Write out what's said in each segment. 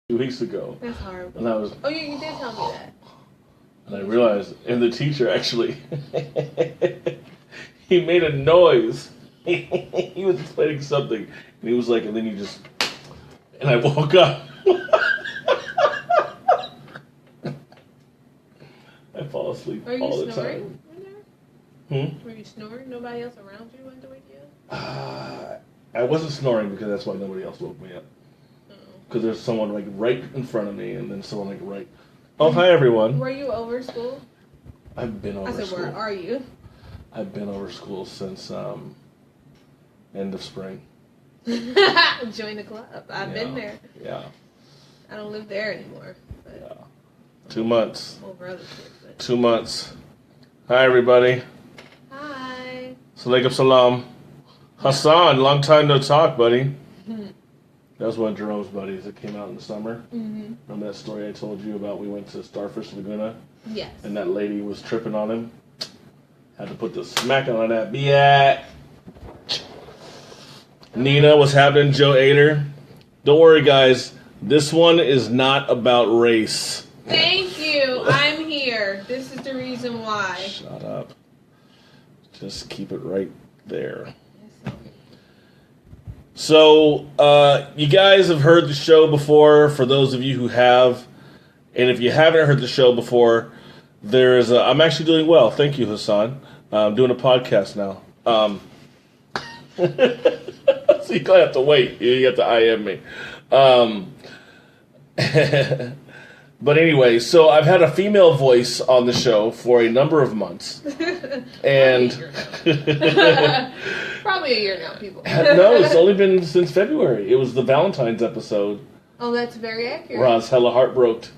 2 weeks ago. That's horrible. And I was... Oh, you did tell me that. And I realized, and the teacher actually, he made a noise. He was explaining something, and he was like, and then you just... And I woke up. I fall asleep all the time. Were you snoring? Nobody else around you wanted to wake you up? I wasn't snoring because that's why nobody else woke me up. Because there's someone like right in front of me, and then someone like right. Oh, hi everyone. Were you over school? I've been over school. I said, where are you? I've been over school since end of spring. Join the club. I've been there. Yeah. I don't live there anymore. But yeah. 2 months. Over other kids. But... 2 months. Hi everybody. Hi. Salaikum salam. Hassan, long time no talk, buddy. That was one of Jerome's buddies that came out in the summer. Mm-hmm. Remember that story I told you about? We went to Starfish Laguna? Yes. And that lady was tripping on him. Had to put the smack on that. Biat. Nina, what's happening? Joe Ader. Don't worry, guys. This one is not about race. Thank you. I'm here. This is the reason why. Shut up. Just keep it right there. So, you guys have heard the show before, for those of you who have. And if you haven't heard the show before, I'm actually doing well. Thank you, Hassan. I'm doing a podcast now. So you're going to have to wait. You have to IM me. But anyway, so I've had a female voice on the show for a number of months. And probably a year now, people. No, it's only been since February. It was the Valentine's episode. Oh, that's very accurate. Where I was hella heartbroken.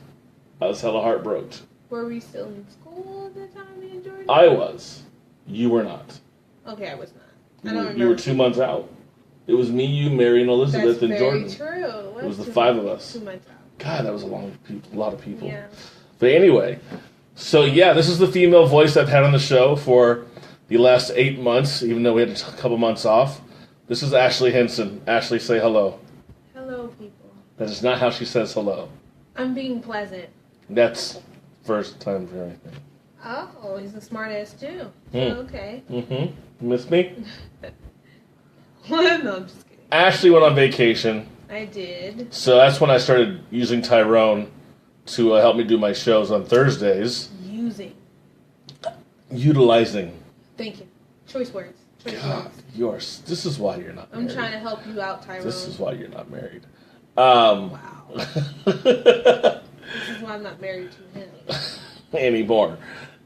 Were we still in school at the time, me and Jordan? I was. You were not. Okay, I was not. I don't remember. You were 2 months out. It was me, you, Mary, and Elizabeth, and Jordan. That's very true. It was the 5 of us. 2 months out. God, that was a lot of people. Yeah. But anyway, so yeah, this is the female voice I've had on the show for the last 8 months, even though we had a couple months off. This is Ashley Henson. Ashley, say hello. Hello, people. That is not how she says hello. I'm being pleasant. That's first time for anything. Oh, he's a smart ass too. Okay. Mm-hmm. Miss me? No, I'm just kidding. Ashley went on vacation. I did. So that's when I started using Tyrone to help me do my shows on Thursdays. Utilizing. Thank you. Choice words. God, this is why you're not married. I'm trying to help you out, Tyrone. This is why you're not married. Wow. This is why I'm not married to him. Anymore.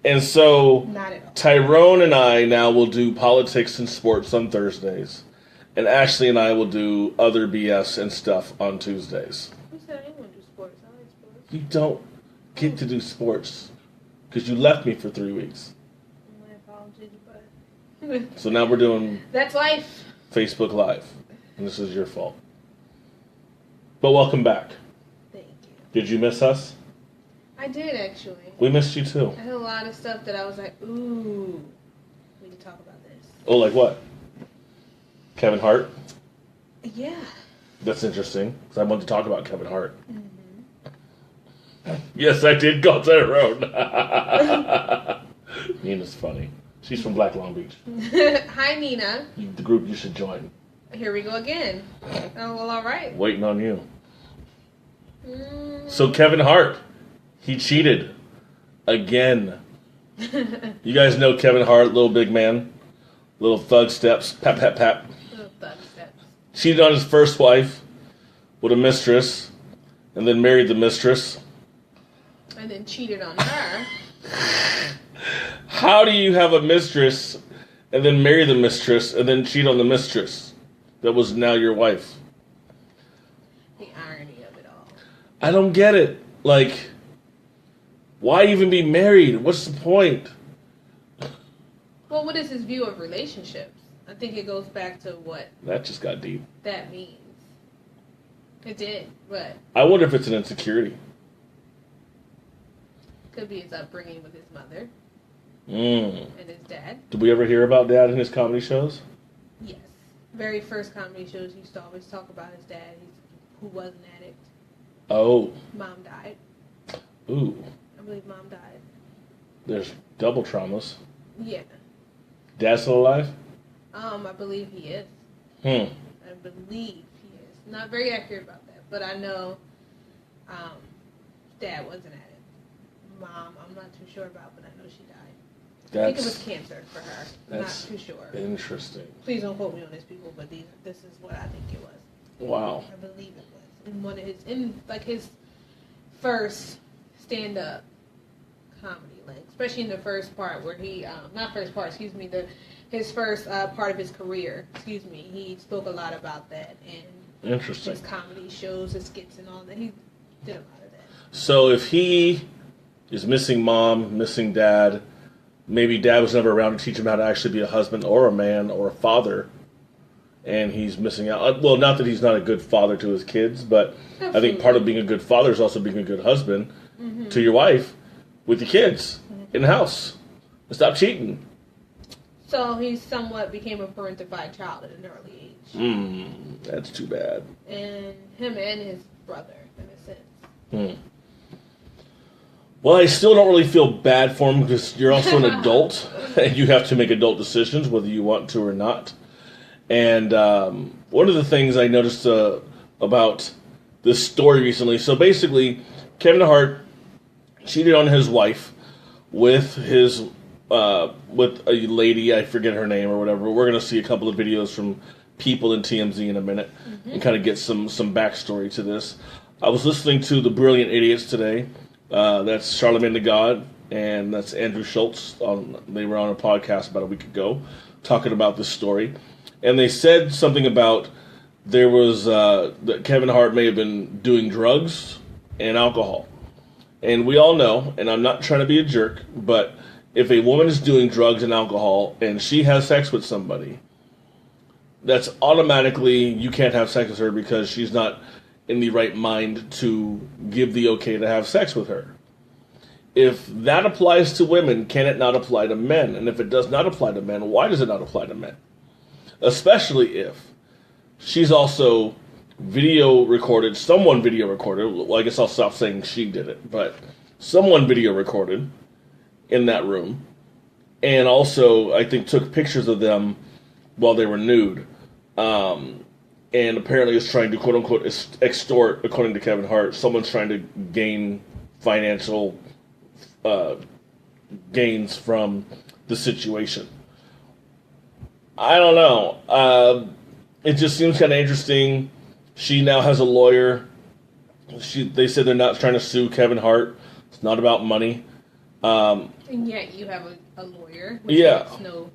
And so not at all. Tyrone and I now will do politics and sports on Thursdays. And Ashley and I will do other BS and stuff on Tuesdays. Who said I didn't want to do sports? I like sports. You don't get to do sports because you left me for 3 weeks. My apologies, but... So now we're doing... That's life. Facebook Live. And this is your fault. But welcome back. Thank you. Did you miss us? I did, actually. We missed you too. I had a lot of stuff that I was like, ooh, we can talk about this. Oh, like what? Kevin Hart? Yeah. That's interesting, because I want to talk about Kevin Hart. Mm-hmm. Yes, I did go Tyrone. Nina's funny. She's from Black Long Beach. Hi, Nina. The group you should join. Here we go again. Oh, well, all right. Waiting on you. So Kevin Hart, he cheated. Again. You guys know Kevin Hart, little big man. Little thug steps. Pap, pap, pap. Little thug steps. Cheated on his first wife with a mistress. And then married the mistress. And then cheated on her. How do you have a mistress and then marry the mistress and then cheat on the mistress that was now your wife? The irony of it all. I don't get it. Like, why even be married? What's the point? Well, what is his view of relationships? I think it goes back to what... That just got deep. That means. It did, but... I wonder if it's an insecurity. Could be his upbringing with his mother. And his dad. Did we ever hear about Dad in his comedy shows? Yes. Very first comedy shows, he used to always talk about his dad, who was an addict. Oh. Mom died. Ooh. I believe mom died. There's double traumas. Yeah. Dad still alive? I believe he is. I believe he is. Not very accurate about that, but I know Dad wasn't at it. Mom, I'm not too sure about, but I know she died. I think it was cancer for her. I'm not too sure. Interesting. Please don't quote me on this, people, but this is what I think it was. Wow. I believe it was. In his first stand-up comedy, especially in the first part where he, his first part of his career, he spoke a lot about that, and interesting. His comedy shows, his skits and all that, he did a lot of that. So if he is missing mom, missing dad, maybe dad was never around to teach him how to actually be a husband or a man or a father, and he's missing out. Well, not that he's not a good father to his kids, but absolutely. I think part of being a good father is also being a good husband to your wife with your kids in the house. And stop cheating. So he somewhat became a parentified child at an early age. That's too bad. And him and his brother, in a sense. Well, I still don't really feel bad for him because you're also an adult, and you have to make adult decisions whether you want to or not. And one of the things I noticed about this story recently, so basically, Kevin Hart cheated on his wife with with a lady, I forget her name or whatever. We're going to see a couple of videos from people in TMZ in a minute and kind of get some backstory to this. I was listening to The Brilliant Idiots today. That's Charlamagne the God, and that's Andrew Schultz. They were on a podcast about a week ago talking about this story. And they said something about there was that Kevin Hart may have been doing drugs and alcohol. And we all know, and I'm not trying to be a jerk, but if a woman is doing drugs and alcohol and she has sex with somebody, that's automatically, you can't have sex with her because she's not in the right mind to give the okay to have sex with her. If that applies to women, can it not apply to men? And if it does not apply to men, why does it not apply to men? Especially if she's also someone video recorded, well, I guess I'll stop saying she did it, but someone video recorded in that room, and also, I think, took pictures of them while they were nude, and apparently is trying to, quote-unquote, extort, according to Kevin Hart, someone's trying to gain financial gains from the situation. I don't know. It just seems kind of interesting. She now has a lawyer. They said they're not trying to sue Kevin Hart. It's not about money. And yet you have a lawyer, which makes no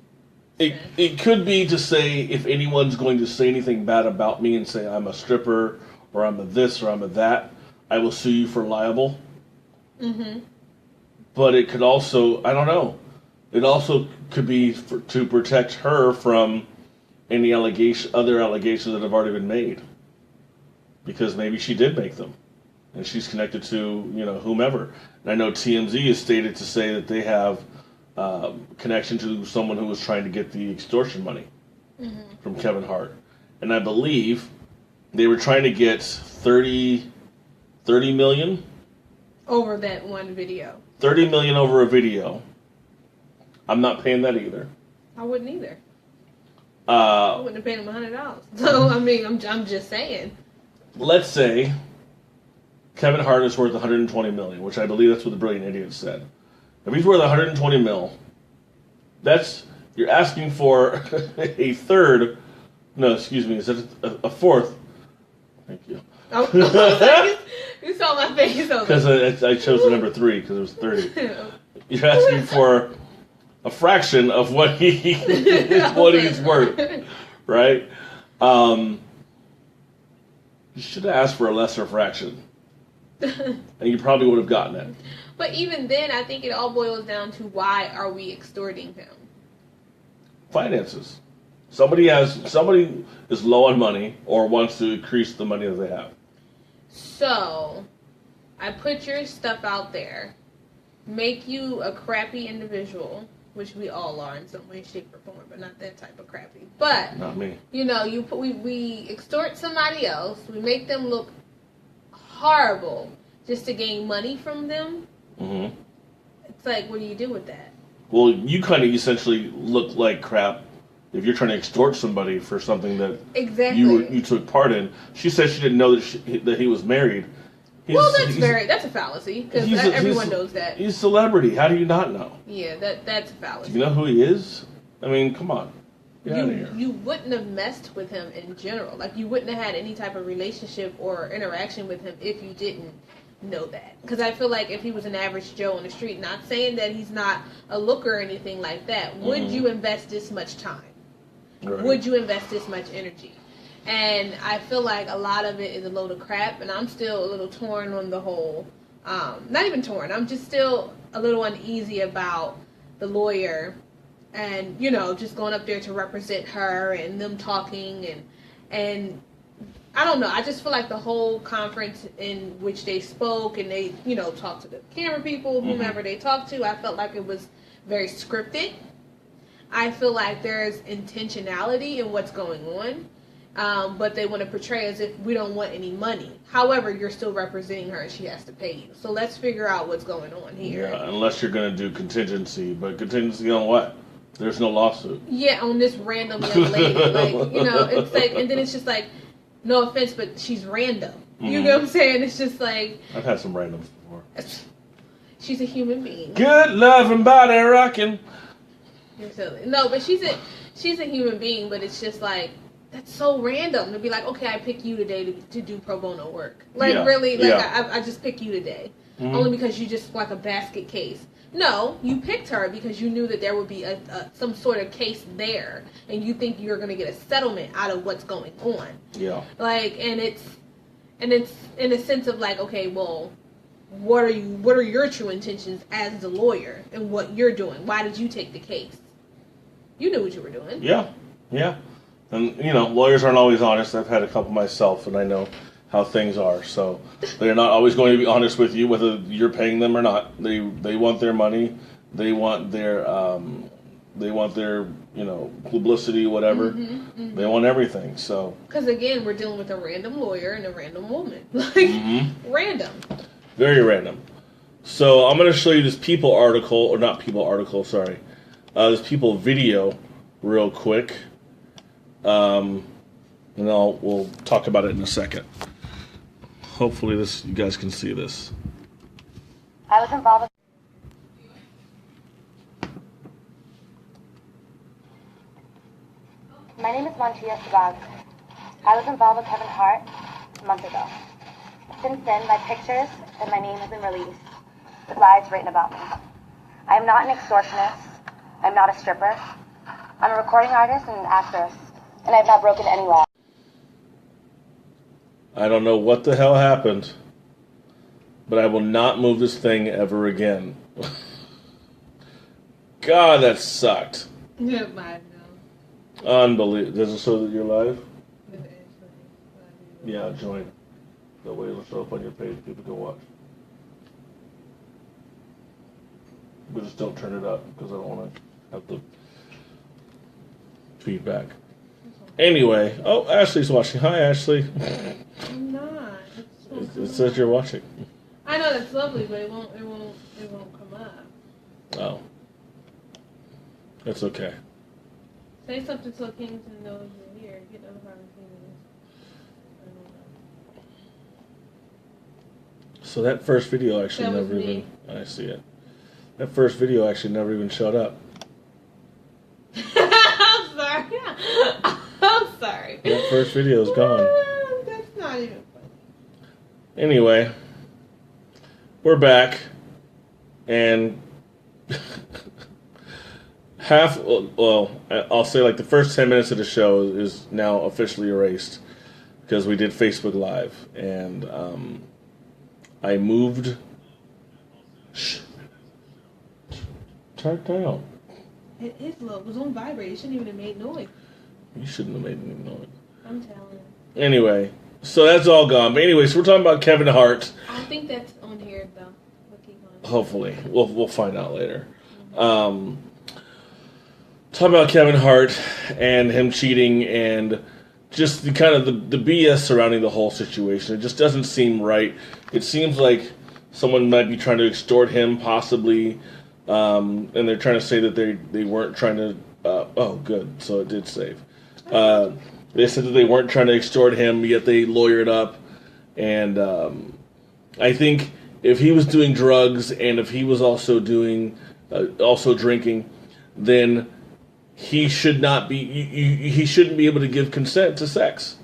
sense. It could be to say, if anyone's going to say anything bad about me and say I'm a stripper or I'm a this or I'm a that, I will sue you for libel. But it could also, I don't know, it also could be to protect her from any other allegations that have already been made. Because maybe she did make them. And she's connected to, whomever. And I know TMZ is stated to say that they have connection to someone who was trying to get the extortion money from Kevin Hart. And I believe they were trying to get $30 million. Over that one video. $30 million over a video. I'm not paying that either. I wouldn't either. I wouldn't have paid him $100. So, I mean, I'm just saying. Let's say Kevin Hart is worth $120 million, which I believe that's what the Brilliant Idiots said. If he's worth $120 million, you're asking for a third. No, excuse me. Is that a fourth? Thank you. Oh, you saw my face. Because I chose the number 3 because it was 30. You're asking for a fraction of what he's worth, right? You should have asked for a lesser fraction, and you probably would have gotten it. But even then, I think it all boils down to why are we extorting him? Finances. Somebody is low on money or wants to increase the money that they have. So, I put your stuff out there, make you a crappy individual, which we all are in some way, shape, or form, but not that type of crappy. But not me. We extort somebody else, we make them look horrible just to gain money from them. Mm-hmm. It's like, what do you do with that? Well, you kind of essentially look like crap if you're trying to extort somebody for something that Exactly. you took part in. She said she didn't know that he was married. That's a fallacy, because everyone knows that. He's a celebrity. How do you not know? Yeah, that's a fallacy. Do you know who he is? I mean, come on. Get out of here. You wouldn't have messed with him in general. Like, you wouldn't have had any type of relationship or interaction with him if you didn't know that. Because I feel like if he was an average Joe on the street, not saying that he's not a looker or anything like that, would you invest this much time? Right. Would you invest this much energy? And I feel like a lot of it is a load of crap, and I'm still a little torn on the whole, not even torn, I'm just still a little uneasy about the lawyer and, you know, just going up there to represent her and them talking and I don't know, I just feel like the whole conference in which they spoke and they, you know, talked to the camera people, whomever they talked to, I felt like it was very scripted. I feel like there's intentionality in what's going on, but they want to portray as if we don't want any money. However, you're still representing her and she has to pay you. So let's figure out what's going on here. Yeah, unless you're going to do contingency. But contingency on what? There's no lawsuit. Yeah, on this random young lady. Like, you know, it's like, and then it's just like, no offense, but she's random. You know what I'm saying? It's just like... I've had some randoms before. She's a human being. Good loving body rocking. You're silly. No, but she's a human being, but it's just like, that's so random to be like, okay, I pick you today to do pro bono work. Like, really? Like, I just pick you today. Only because you just like a basket case. No, you picked her because you knew that there would be some sort of case there, and you think you're going to get a settlement out of what's going on. Yeah. Like, and it's in a sense of like, okay, well, what are your true intentions as the lawyer and what you're doing? Why did you take the case? You knew what you were doing. Yeah. And, you know, lawyers aren't always honest. I've had a couple myself, and I know how things are. So they're not always going to be honest with you, whether you're paying them or not. They want their money. They want their you know, publicity, whatever. They want everything. So because again, we're dealing with a random lawyer and a random woman, like random, very random. So I'm going to show you this People article, or not People article, sorry, this People video, real quick, and we'll talk about it in a second. Hopefully, you guys can see this. I was involved with... My name is Montia Sabag. I was involved with Kevin Hart a month ago. Since then, my pictures and my name have been released, with lies written about me. I am not an extortionist. I'm not a stripper. I'm a recording artist and an actress, and I've not broken any law. I don't know what the hell happened, but I will not move this thing ever again. God, that sucked. Yeah, I know. Unbelievable. Does it show that you're live? Yeah, join. That way it'll show up on your page. People can watch. But just don't turn it up because I don't want to have the feedback. Anyway, Ashley's watching. Hi, Ashley. I'm not. It says you're watching. I know that's lovely, but it won't come up. Oh, that's okay. Say something so Kington knows you're here. Get notified when Kington is. So that first video actually never even. I see it. That first video actually never even showed up. I'm sorry. I'm sorry. That first video is gone. That's not even funny. Anyway, we're back, and I'll say like the first 10 minutes of the show is now officially erased because we did Facebook Live, and I moved. Shh. Turn it down. It was on vibrate. It shouldn't even have made noise. You shouldn't have made any noise. I'm telling you. Anyway, so that's all gone. But anyway, so we're talking about Kevin Hart. I think that's on here though. We'll keep on. Hopefully, we'll find out later. Talking about Kevin Hart and him cheating and just the kind of the BS surrounding the whole situation. It just doesn't seem right. It seems like someone might be trying to extort him, possibly, and they're trying to say that they weren't trying to. Oh, good. So it did save. They said that they weren't trying to extort him, yet they lawyered up. And I think if he was doing drugs and if he was also doing also drinking, then he should not be. He shouldn't be able to give consent to sex,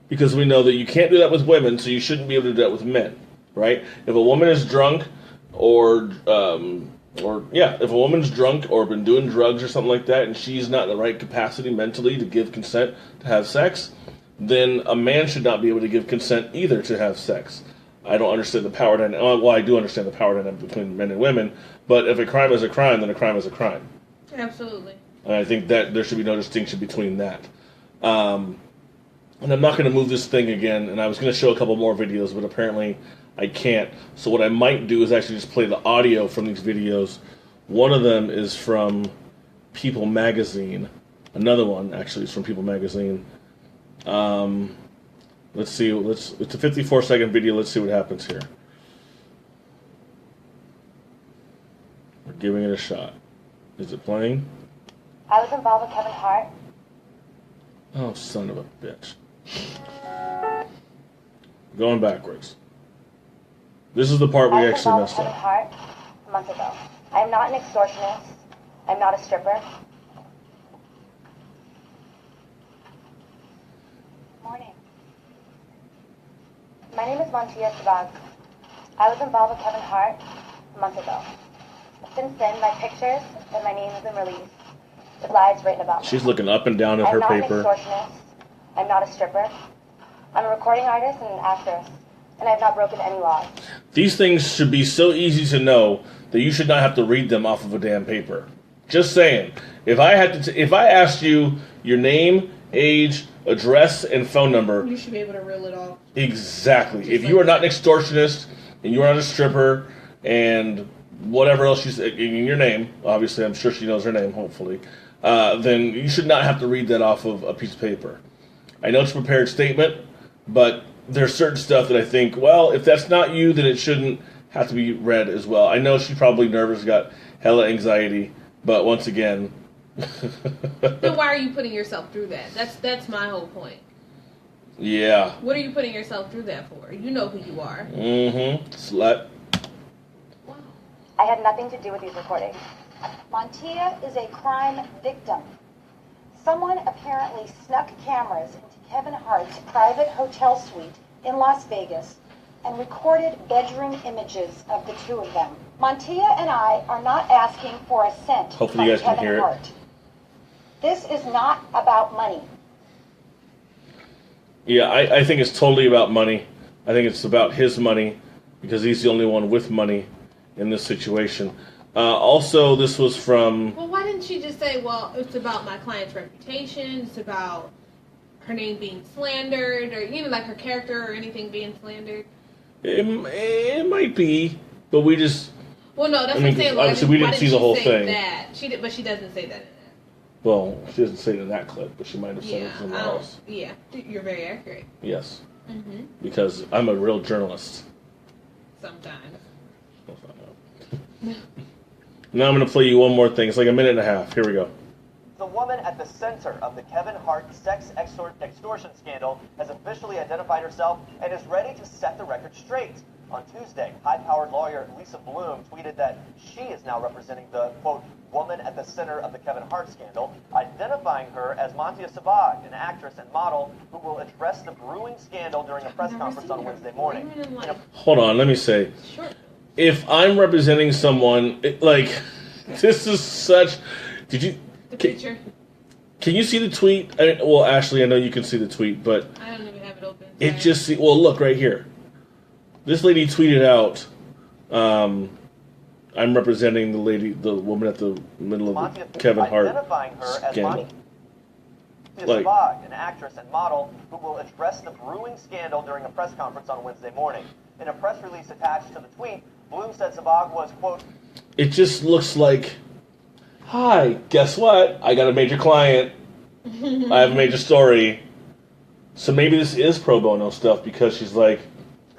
because we know that you can't do that with women, so you shouldn't be able to do that with men, right? If a woman is drunk, if a woman's drunk or been doing drugs or something like that, and she's not in the right capacity mentally to give consent to have sex, then a man should not be able to give consent either to have sex. I don't understand the power dynamic. Well, I do understand the power dynamic between men and women, but if a crime is a crime, then a crime is a crime. Absolutely. And I think that there should be no distinction between that. And I'm not going to move this thing again, and I was going to show a couple more videos, but apparently I can't. So what I might do is actually just play the audio from these videos. One of them is from People Magazine. Another one, actually, is from People Magazine. Let's see. It's a 54-second video. Let's see what happens here. We're giving it a shot. Is it playing? I was involved with Kevin Hart. Oh, son of a bitch. Going backwards. This is the part we I was actually involved messed with Kevin up. Hart a month ago. I am not an extortionist. I'm not a stripper. Morning. My name is Montia Sabag. I was involved with Kevin Hart a month ago. Since then, my pictures and my name have been released, with lies written about me. She's looking up and down at her I'm paper. not an extortionist. I'm not a stripper. I'm a recording artist and an actress, and I've not broken any laws. These things should be so easy to know that you should not have to read them off of a damn paper. Just saying. If I asked you your name, age, address, and phone number, You should be able to reel it off. exactly. Just If like you are not an extortionist and you are not a stripper and whatever else you say in your name, obviously I'm sure she knows her name, hopefully, then you should not have to read that off of a piece of paper. I know it's a prepared statement, but there's certain stuff that I think, well, if that's not you, then it shouldn't have to be read as well. I know she's probably nervous, got hella anxiety, but once again... Then why are you putting yourself through that? That's my whole point. Yeah. What are you putting yourself through that for? You know who you are. Mm-hmm. Slut. Wow. I had nothing to do with these recordings. Montia is a crime victim. Someone apparently snuck cameras into Kevin Hart's private hotel suite in Las Vegas and recorded bedroom images of the two of them. Montia and I are not asking for a cent Hopefully from you guys can Kevin hear it. Hart. This is not about money. Yeah, I think it's totally about money. I think it's about his money because he's the only one with money in this situation. Also, this was from... Well, why didn't she just say, well, it's about my client's reputation, it's about her name being slandered, or, like her character or anything being slandered? It might be, but we just... Well, no, that's I mean, what I'm saying. obviously we didn't see the whole thing. But she doesn't say that in that. Well, she doesn't say it in that clip, but she might have said it Yeah, somewhere else. yeah, you're very accurate. Yes, Mm-hmm. because I'm a real journalist. Sometimes. Now I'm going to play you one more thing. It's like a minute and a half. Here we go. The woman at the center of the Kevin Hart sex extortion scandal has officially identified herself and is ready to set the record straight. On Tuesday, high-powered lawyer Lisa Bloom tweeted that she is now representing the, quote, woman at the center of the Kevin Hart scandal, identifying her as Montia Sabag, an actress and model who will address the brewing scandal during a press conference on Wednesday morning. Hold on, let me say. Sure. If I'm representing someone, this is such... Did you... The picture. Can you see the tweet? Well, Ashley, I know you can see the tweet, but... I don't even have it open. It just... Well, look, right here. This lady tweeted out, I'm representing the woman at the middle of the Kevin Hart identifying her scandal. As Sabag, an actress and model who will address the brewing scandal during a press conference on Wednesday morning. In a press release attached to the tweet, Bloom said Sabag was, quote, It just looks like, hi, guess what? I got a major client. I have a major story. So maybe this is pro bono stuff because she's like,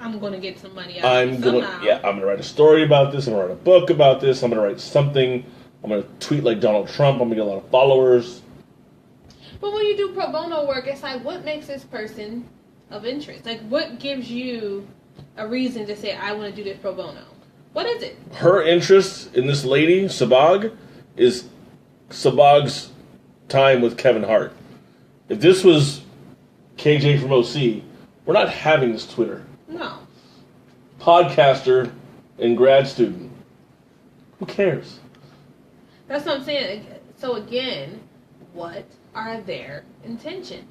I'm going to get some money out of it somehow. I'm going to write a story about this. I'm going to write a book about this. I'm going to write something. I'm going to tweet like Donald Trump. I'm going to get a lot of followers. But when you do pro bono work, it's like, what makes this person of interest? Like, what gives you a reason to say, I want to do this pro bono? What is it? Her interest in this lady, Sabag, is Sabag's time with Kevin Hart. If this was KJ from OC, we're not having this Twitter. No. Podcaster and grad student. Who cares? That's what I'm saying. So again, what are their intentions?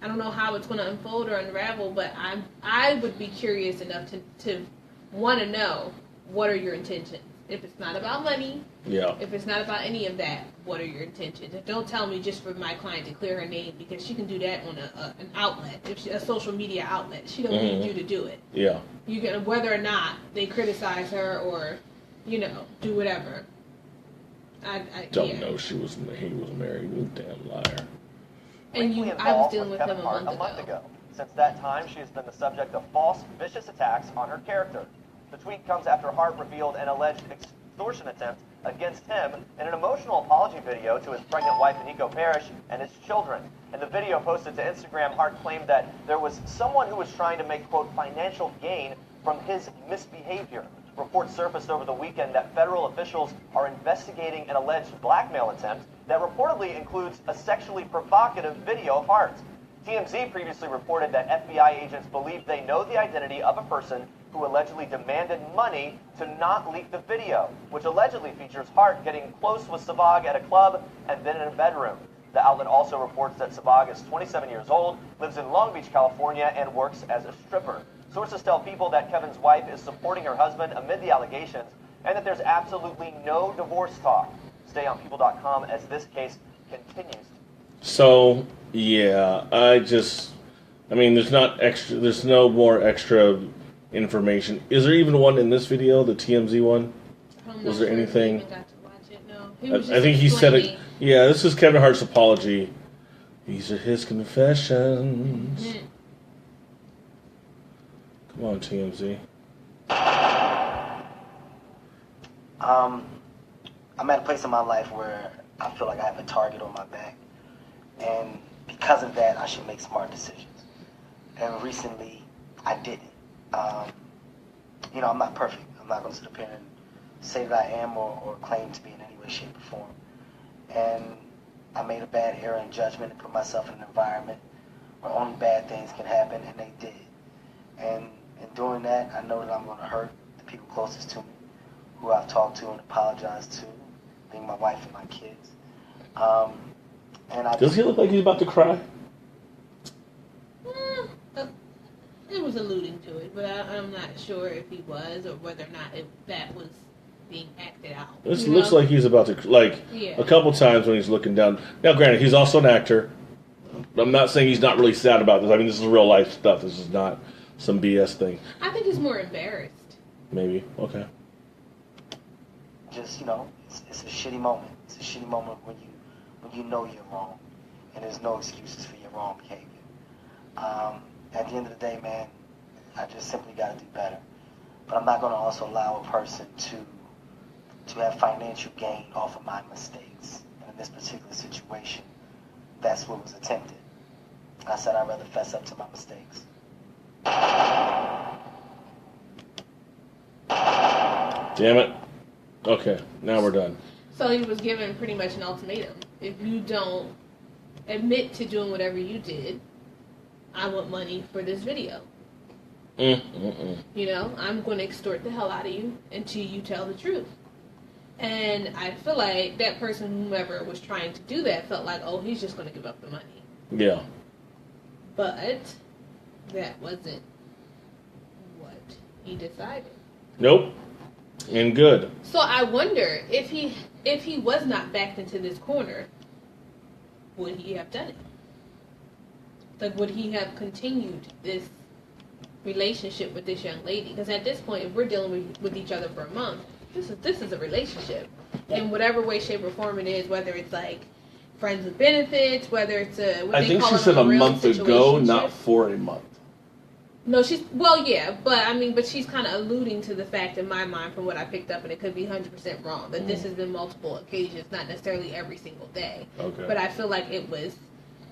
I don't know how it's going to unfold or unravel, but I would be curious enough to want to know, what are your intentions? If it's not about money, if it's not about any of that, what are your intentions? And don't tell me just for my client to clear her name, because she can do that on an outlet, a social media outlet. She don't need you to do it. Yeah. You can, whether or not they criticize her or, do whatever. I don't know he was married. You damn liar. And I was dealing with him a month ago. Since that time, she has been the subject of false, vicious attacks on her character. The tweet comes after Hart revealed an alleged extortion attempt against him in an emotional apology video to his pregnant wife, Nico Parrish, and his children. In the video posted to Instagram, Hart claimed that there was someone who was trying to make, quote, financial gain from his misbehavior. Reports surfaced over the weekend that federal officials are investigating an alleged blackmail attempt that reportedly includes a sexually provocative video of Hart. TMZ previously reported that FBI agents believe they know the identity of a person who allegedly demanded money to not leak the video, which allegedly features Hart getting close with Sabag at a club and then in a bedroom. The outlet also reports that Sabag is 27 years old, lives in Long Beach, California, and works as a stripper. Sources tell People that Kevin's wife is supporting her husband amid the allegations, and that there's absolutely no divorce talk. Stay on People.com as this case continues. So, yeah, there's no more extra information. Is there even one in this video, the TMZ one? Was there anything? Got to watch it, no. I think he said it. Yeah, this is Kevin Hart's apology. These are his confessions. Mm-hmm. Come on, TMZ. I'm at a place in my life where I feel like I have a target on my back. And because of that, I should make smart decisions. And recently, I didn't. I'm not perfect. I'm not going to sit up here and say that I am or claim to be in any way, shape, or form. And I made a bad error in judgment and put myself in an environment where only bad things can happen, and they did. And in doing that, I know that I'm going to hurt the people closest to me, who I've talked to and apologized to, being my wife and my kids. Does he look like he's about to cry? It was alluding to it, but I'm not sure if he was or whether or not that was being acted out. This looks like he's about to, a couple times when he's looking down. Now, granted, he's also an actor. I'm not saying he's not really sad about this. I mean, this is real life stuff. This is not some BS thing. I think he's more embarrassed. Maybe. Okay. Just, it's a shitty moment. It's a shitty moment when you know you're wrong, and there's no excuses for your wrong behavior. At the end of the day, man, I just simply got to do better. But I'm not going to also allow a person to have financial gain off of my mistakes. And in this particular situation, that's what was attempted. I said I'd rather fess up to my mistakes. Damn it. Okay, now we're done. So he was given pretty much an ultimatum. If you don't admit to doing whatever you did, I want money for this video. I'm going to extort the hell out of you until you tell the truth. And I feel like that person, whoever was trying to do that, felt like, oh, he's just going to give up the money. Yeah. But that wasn't what he decided. Nope. And good. So I wonder if he was not backed into this corner, would he have done it? Like, would he have continued this relationship with this young lady? Because at this point, if we're dealing with each other for a month, this is a relationship. In whatever way, shape, or form it is, whether it's like friends with benefits, whether it's a what I they think call she it said a a real month ago, situationship. not for a month. No, she's but she's kind of alluding to the fact in my mind from what I picked up, and it could be 100% wrong, that this has been multiple occasions, not necessarily every single day. Okay. But I feel like it was,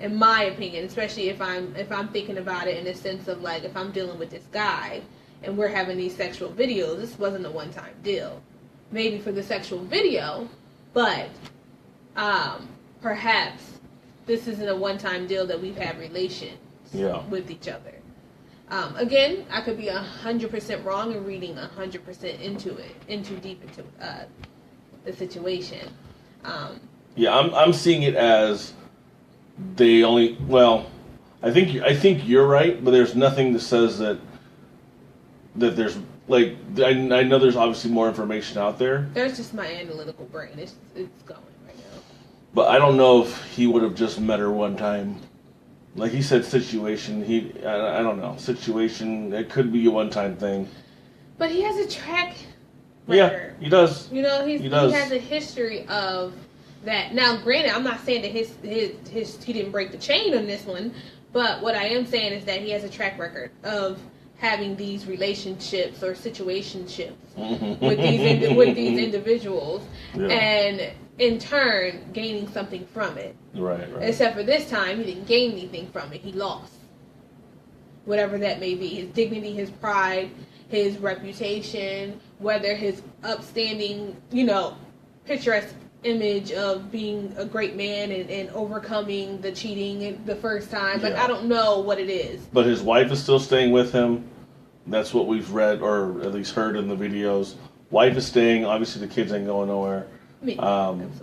in my opinion, especially if I'm thinking about it in the sense of like if I'm dealing with this guy and we're having these sexual videos, this wasn't a one-time deal. Maybe for the sexual video, but perhaps this isn't a one-time deal that we've had relations with each other. Again, I could be 100% wrong and reading 100% into the situation. I'm seeing it as they only. Well, I think you're right, but there's nothing that says that there's like I know there's obviously more information out there. There's just my analytical brain. It's going right now. But I don't know if he would have just met her one time. Like he said, situation. I don't know. Situation. It could be a one-time thing. But he has a track Yeah, record. he does. You know, he does. has a history of that. Now, granted, I'm not saying that his he didn't break the chain on this one, but what I am saying is that he has a track record of having these relationships or situationships with these individuals, and in turn gaining something from it. Right. Except for this time, he didn't gain anything from it. He lost. Whatever that may be. His dignity, his pride, his reputation, whether his upstanding, picturesque image of being a great man and overcoming the cheating the first time. Like, I don't know what it is. But his wife is still staying with him. That's what we've read, or at least heard in the videos. Wife is staying. Obviously, the kids ain't going nowhere.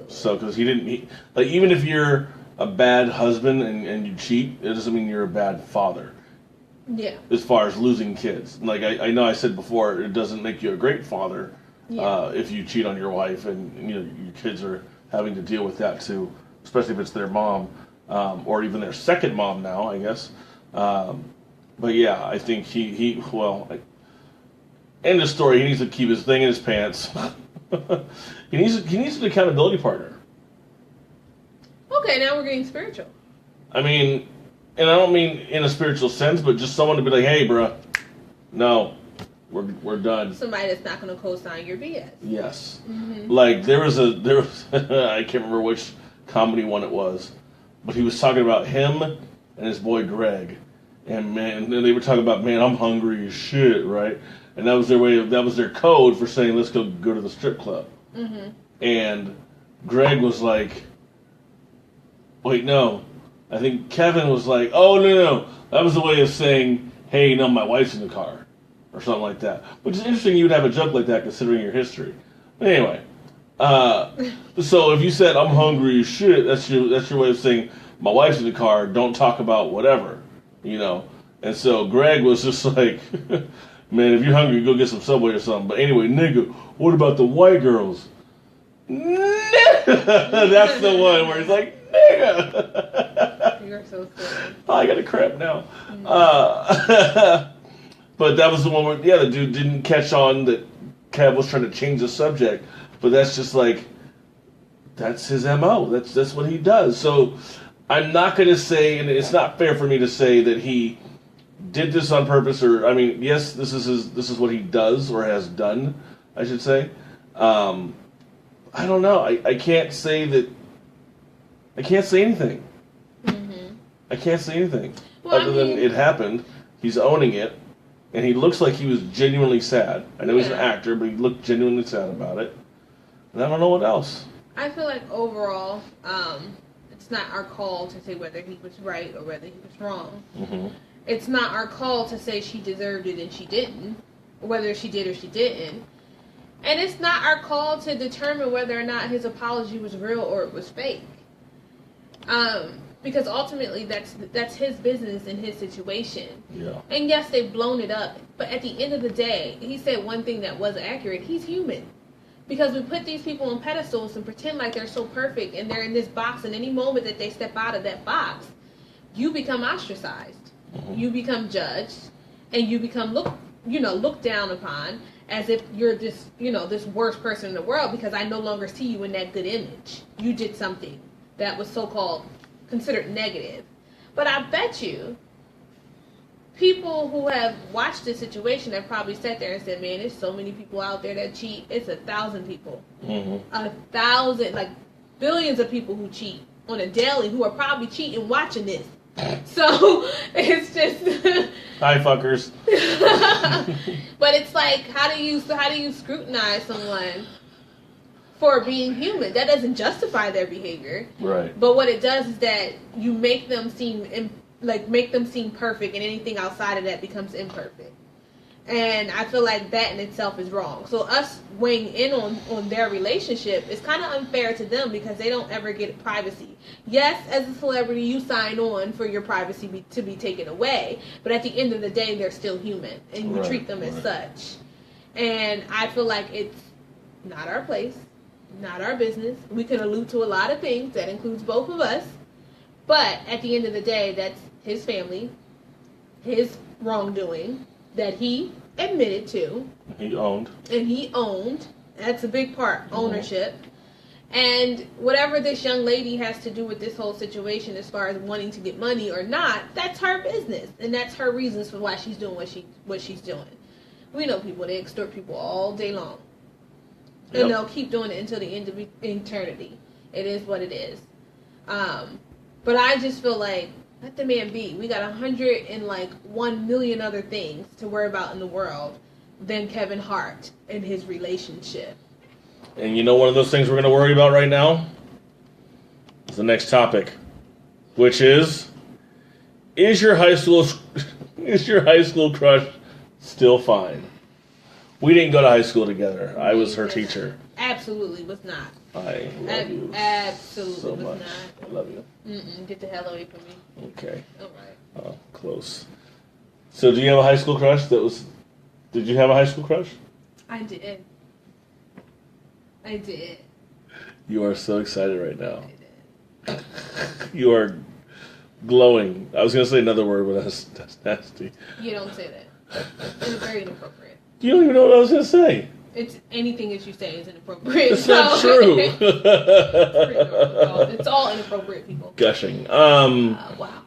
So, because even if you're a bad husband and you cheat, it doesn't mean you're a bad father. Yeah. As far as losing kids, like I know I said before, it doesn't make you a great father if you cheat on your wife and your kids are having to deal with that too, especially if it's their mom or even their second mom now, I guess. But yeah, I think he end of story. He needs to keep his thing in his pants. He needs an accountability partner. Okay, now we're getting spiritual. I mean, and I don't mean in a spiritual sense, but just someone to be like, hey, bruh, no, we're done. Somebody that's not going to co-sign your BS. Yes. Mm-hmm. Like there was I can't remember which comedy one it was, but he was talking about him and his boy Greg, and man, and they were talking about, man, I'm hungry as shit, right? And that was their code for saying, let's go to the strip club. Mm-hmm. And Greg was like, wait, no. I think Kevin was like, oh, no. That was the way of saying, hey, no, my wife's in the car. Or something like that. Which is interesting you would have a joke like that considering your history. But anyway. So if you said, I'm hungry as shit, that's your way of saying, my wife's in the car, don't talk about whatever. And so Greg was just like... Man, if you're hungry, go get some Subway or something. But anyway, nigga, what about the white girls? That's the one where he's like, nigga. You're so silly. Oh, I got a cramp now. But that was the one where, the dude didn't catch on that Kev was trying to change the subject. But that's just like, that's his MO. That's what he does. So I'm not going to say, and it's not fair for me to say that he did this on purpose, or I mean, yes, this is what he does or has done, I should say. I don't know. I can't say that. I can't say anything. Mm-hmm. I can't say anything other than it happened. He's owning it, and he looks like he was genuinely sad. I know he's an actor, but he looked genuinely sad about it. And I don't know what else. I feel like overall, it's not our call to say whether he was right or whether he was wrong. Mm-hmm. It's not our call to say she deserved it and she didn't, or whether she did or she didn't. And it's not our call to determine whether or not his apology was real or it was fake. Because ultimately that's his business and his situation. Yeah. And yes, they've blown it up, but at the end of the day, he said one thing that was accurate. He's human. Because we put these people on pedestals and pretend like they're so perfect and they're in this box, and any moment that they step out of that box, you become ostracized. Mm-hmm. You become judged, and you become looked down upon as if you're this worst person in the world because I no longer see you in that good image. You did something that was so-called considered negative. But I bet you people who have watched this situation have probably sat there and said, man, there's so many people out there that cheat. It's 1,000 people. 1,000, like billions of people who cheat on a daily who are probably cheating watching this. So it's just Hi, fuckers. But it's like, how do you scrutinize someone for being human? That doesn't justify their behavior. Right. But what it does is that you make them seem perfect, and anything outside of that becomes imperfect. And I feel like that in itself is wrong. So us weighing in on their relationship is kind of unfair to them because they don't ever get privacy. Yes, as a celebrity, you sign on for your privacy to be taken away. But at the end of the day, they're still human. And you treat them as such. And I feel like it's not our place, not our business. We can allude to a lot of things. That includes both of us. But at the end of the day, that's his family, his wrongdoing that he admitted to. He owned. And he owned. That's a big part, ownership. And whatever this young lady has to do with this whole situation as far as wanting to get money or not, that's her business. And that's her reasons for why she's doing what she's doing. We know people, they extort people all day long. And they'll keep doing it until the end of eternity. It is what it is. But I just feel like, let the man be. We got 101 million other things to worry about in the world than Kevin Hart and his relationship. And you know one of those things we're going to worry about right now? Is the next topic. Which is your high school crush still fine? We didn't go to high school together. I was her teacher. Absolutely was not. I love you absolutely so was much. not. I love you. Get the hell away from me. Okay. All right. Oh, close. So, do you have a high school crush Did you have a high school crush? I did. You are so excited right now. I did. You are glowing. I was going to say another word, but that's nasty. You don't say that. It's very inappropriate. You don't even know what I was going to say. It's anything that you say is inappropriate. It's not true. It's all inappropriate, people. Gushing. Wow.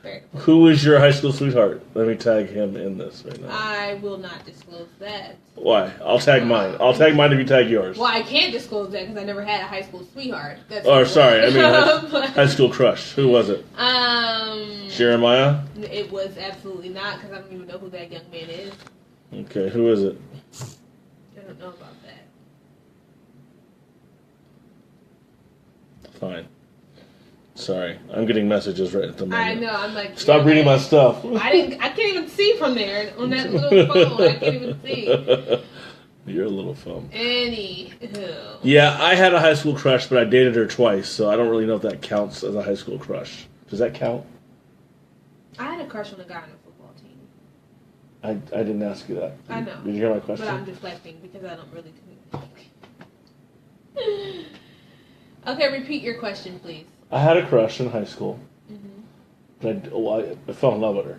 Very who was your high school sweetheart? Let me tag him in this right now. I will not disclose that. Why? I'll tag mine. I'll tag mine if you tag yours. Well, I can't disclose that because I never had a high school sweetheart. Sorry. I mean high school crush. Who was it? Jeremiah? It was absolutely not because I don't even know who that young man is. Okay, who is it? I don't know about that. Fine. Sorry, I'm getting messages right at the moment. I know. I'm like, stop reading my stuff. I can't even see from there on that little phone. I can't even see. You're a little phone. Anywho. Yeah, I had a high school crush, but I dated her twice, so I don't really know if that counts as a high school crush. Does that count? I had a crush on a guy on a football team. I didn't ask you that. I know. Did you hear my question? But I'm deflecting because I don't really. Okay, repeat your question, please. I had a crush in high school. But I fell in love with her.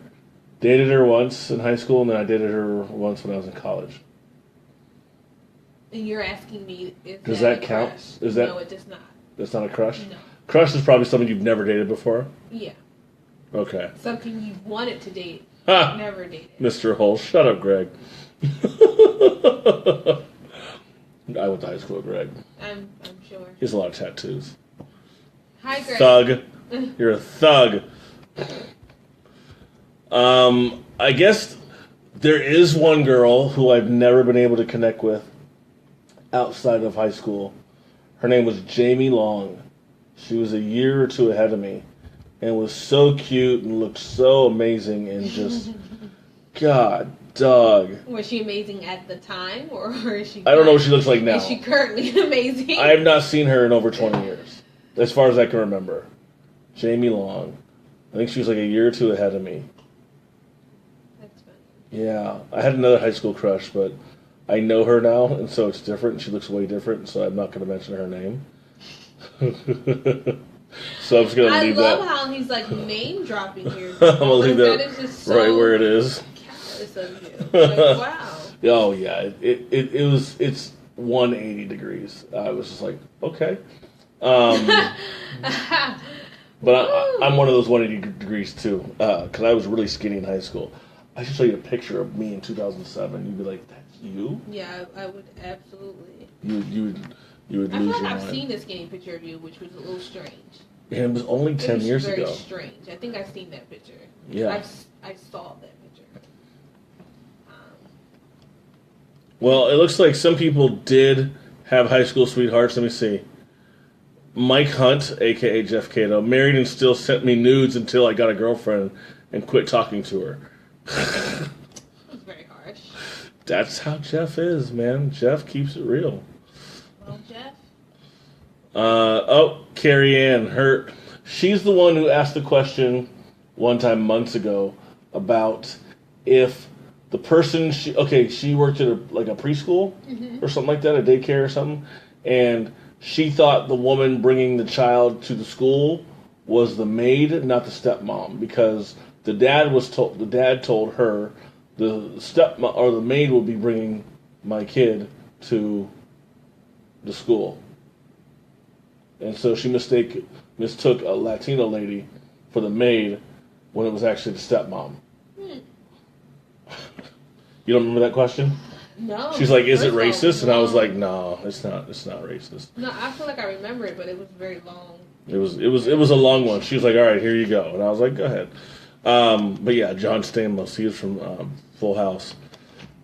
Dated her once in high school, and then I dated her once when I was in college. And you're asking me, does that count? No, it does not. That's not a crush? No. Crush is probably something you've never dated before? Yeah. Okay. Something you wanted to date, Ha! never dated. Mr. Hull, shut up, Greg. I went to high school with Greg. I'm sure. He has a lot of tattoos. Hi, Greg. Thug. You're a thug. I guess there is one girl who I've never been able to connect with outside of high school. Her name was Jamie Long. She was a year or two ahead of me and was so cute and looked so amazing and just, God, dog. Was she amazing at the time, or is she? I don't know what she looks like now. Is she currently amazing? I have not seen her in over 20 years, as far as I can remember. Jamie Long. I think she was like a year or two ahead of me. That's funny. Yeah, I had another high school crush, but I know her now, and so it's different. She looks way different, so I'm not going to mention her name. So I'm just going to leave that. I love how he's like name dropping here. I'm going to leave that is just so right where it is. Careless of you. Like, wow. Oh yeah, it's 180 degrees. I was just like, okay. But I'm one of those 180 degrees too, because I was really skinny in high school. I should show you a picture of me in 2007. You'd be like, "That's you?" Yeah, I would absolutely. You would I feel lose like your I've mind. seen a skinny picture of you, which was a little strange. And it was only 10 years very ago. strange. I think I've seen that picture. Yeah. I saw that picture. Well, it looks like some people did have high school sweethearts. Let me see. Mike Hunt, a.k.a. Jeff Cato, married and still sent me nudes until I got a girlfriend and quit talking to her. That's very harsh. That's how Jeff is, man. Jeff keeps it real. Well, Jeff. Carrie Ann, she's the one who asked the question one time months ago about if the person she worked at a preschool or something like that, a daycare or something, and she thought the woman bringing the child to the school was the maid, not the stepmom, because the dad told her the maid will be bringing my kid to the school. And so she mistook a Latino lady for the maid when it was actually the stepmom. You don't remember that question? No. She's like, "Is it First of all, racist?" And I was like, "No, it's not. It's not racist." No, I feel like I remember it, but it was very long. It was a long one. She was like, "All right, here you go," and I was like, "Go ahead." But yeah, John Stamos. He was from Full House.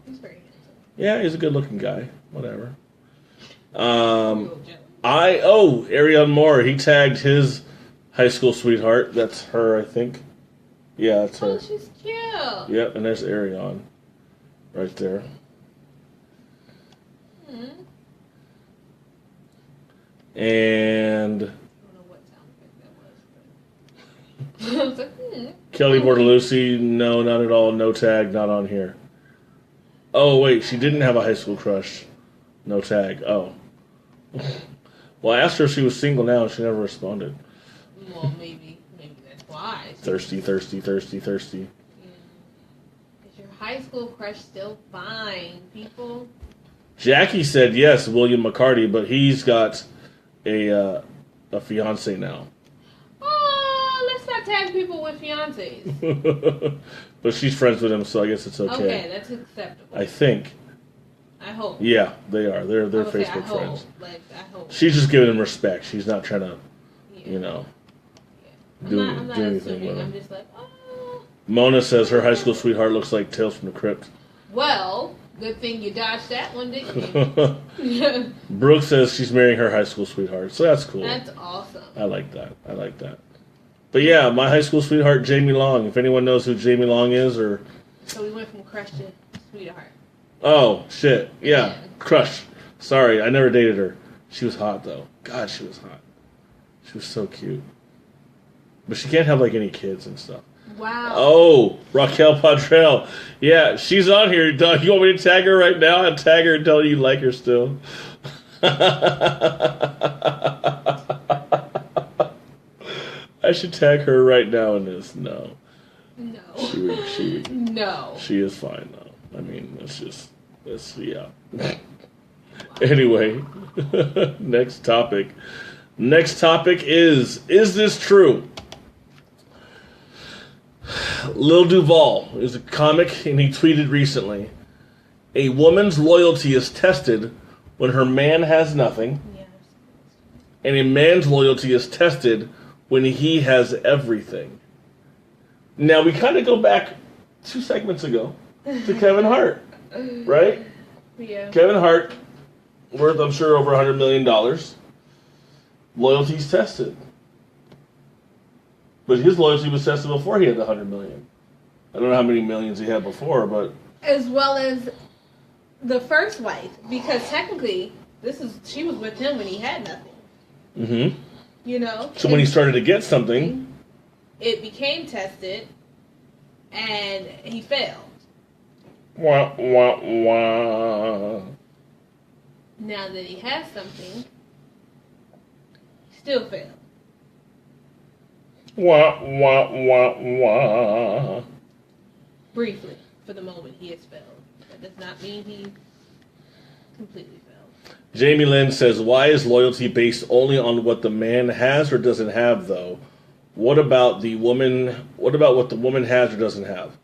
He's very handsome. Yeah, he's a good-looking guy. Whatever. Ariana Ariane Moore. He tagged his high school sweetheart. That's her, I think. Yeah, that's her. Oh, she's cute. Yep, and there's Ariane, right there. And I don't know what sound effect that was. But I was like, Kelly Bortolucci, no, not at all. No tag, not on here. Oh, wait, she didn't have a high school crush. No tag. Oh. Well, I asked her if she was single now, and she never responded. Well, maybe that's why. Thirsty. Is your high school crush still fine, people? Jackie said yes, William McCarty, but he's got a fiance now. Oh, let's not tag people with fiancés. But she's friends with him, so I guess it's okay. Okay, that's acceptable. I think. I hope. Yeah, they are. They're I Facebook hope. friends. I hope. She's just giving him respect. She's not trying to, Yeah. I'm do not anything assuming. with I'm him. just like, oh. Mona says her high school sweetheart looks like Tales from the Crypt. Well, good thing you dodged that one, didn't you? Brooke says she's marrying her high school sweetheart, so that's cool. That's awesome. I like that. But yeah, my high school sweetheart, Jamie Long. If anyone knows who Jamie Long is, or... So we went from crush to sweetheart. Oh, shit. Yeah, Yeah. crush. Sorry, I never dated her. She was hot, though. God, she was hot. She was so cute. But she can't have, any kids and stuff. Wow. Oh, Raquel Padrell. Yeah, she's on here, Doug. You want me to tag her right now? I'll tag her and tell you like her still. I should tag her right now in this. No. No. She No. She is fine, though. I mean, yeah. Anyway, next topic. Next topic is this true? Lil Duval is a comic, and he tweeted recently, a woman's loyalty is tested when her man has nothing, Yes. and a man's loyalty is tested when he has everything. Now, we kind of go back 2 segments ago to Kevin Hart, right? Yeah. Kevin Hart, worth, I'm sure, over $100 million. Loyalty's tested. But his loyalty was tested before he had the $100 million. I don't know how many millions he had before, but... As well as the first wife, because technically, she was with him when he had nothing. Mm-hmm. You know? So when he started to get something... It became tested, and he failed. Wah, wah, wah. Now that he has something, he still failed. Wah, wah, wah, wah. Briefly, for the moment, he has failed. That does not mean he completely failed. Jamie Lynn says, why is loyalty based only on what the man has or doesn't have, though? What about the woman? What about what the woman has or doesn't have?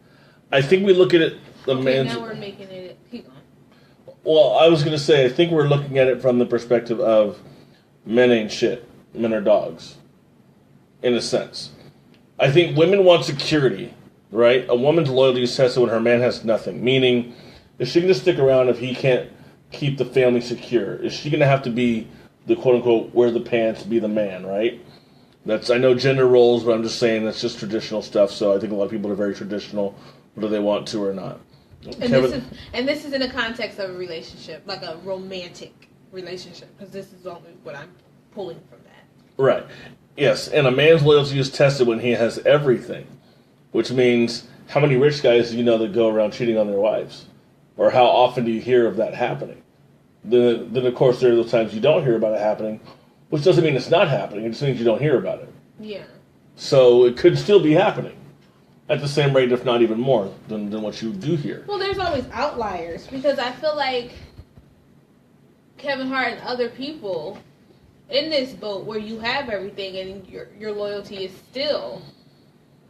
I think we look at it, the man's... Now we're making it... Keep on. Well, I was going to say, I think we're looking at it from the perspective of men ain't shit. Men are dogs. In a sense. I think women want security, right? A woman's loyalty is tested when her man has nothing. Meaning, is she going to stick around if he can't keep the family secure? Is she going to have to be the quote-unquote wear the pants, be the man, right? I know gender roles, but I'm just saying that's just traditional stuff, so I think a lot of people are very traditional, whether they want to or not. And this is in the context of a relationship, like a romantic relationship, because this is only what I'm pulling from that. Right. Yes, and a man's loyalty is tested when he has everything, which means how many rich guys do you know that go around cheating on their wives? Or how often do you hear of that happening? Then of course, there are those times you don't hear about it happening, which doesn't mean it's not happening. It just means you don't hear about it. Yeah. So it could still be happening at the same rate, if not even more, than what you do hear. Well, there's always outliers, because I feel like Kevin Hart and other people in this boat where you have everything and your loyalty is still,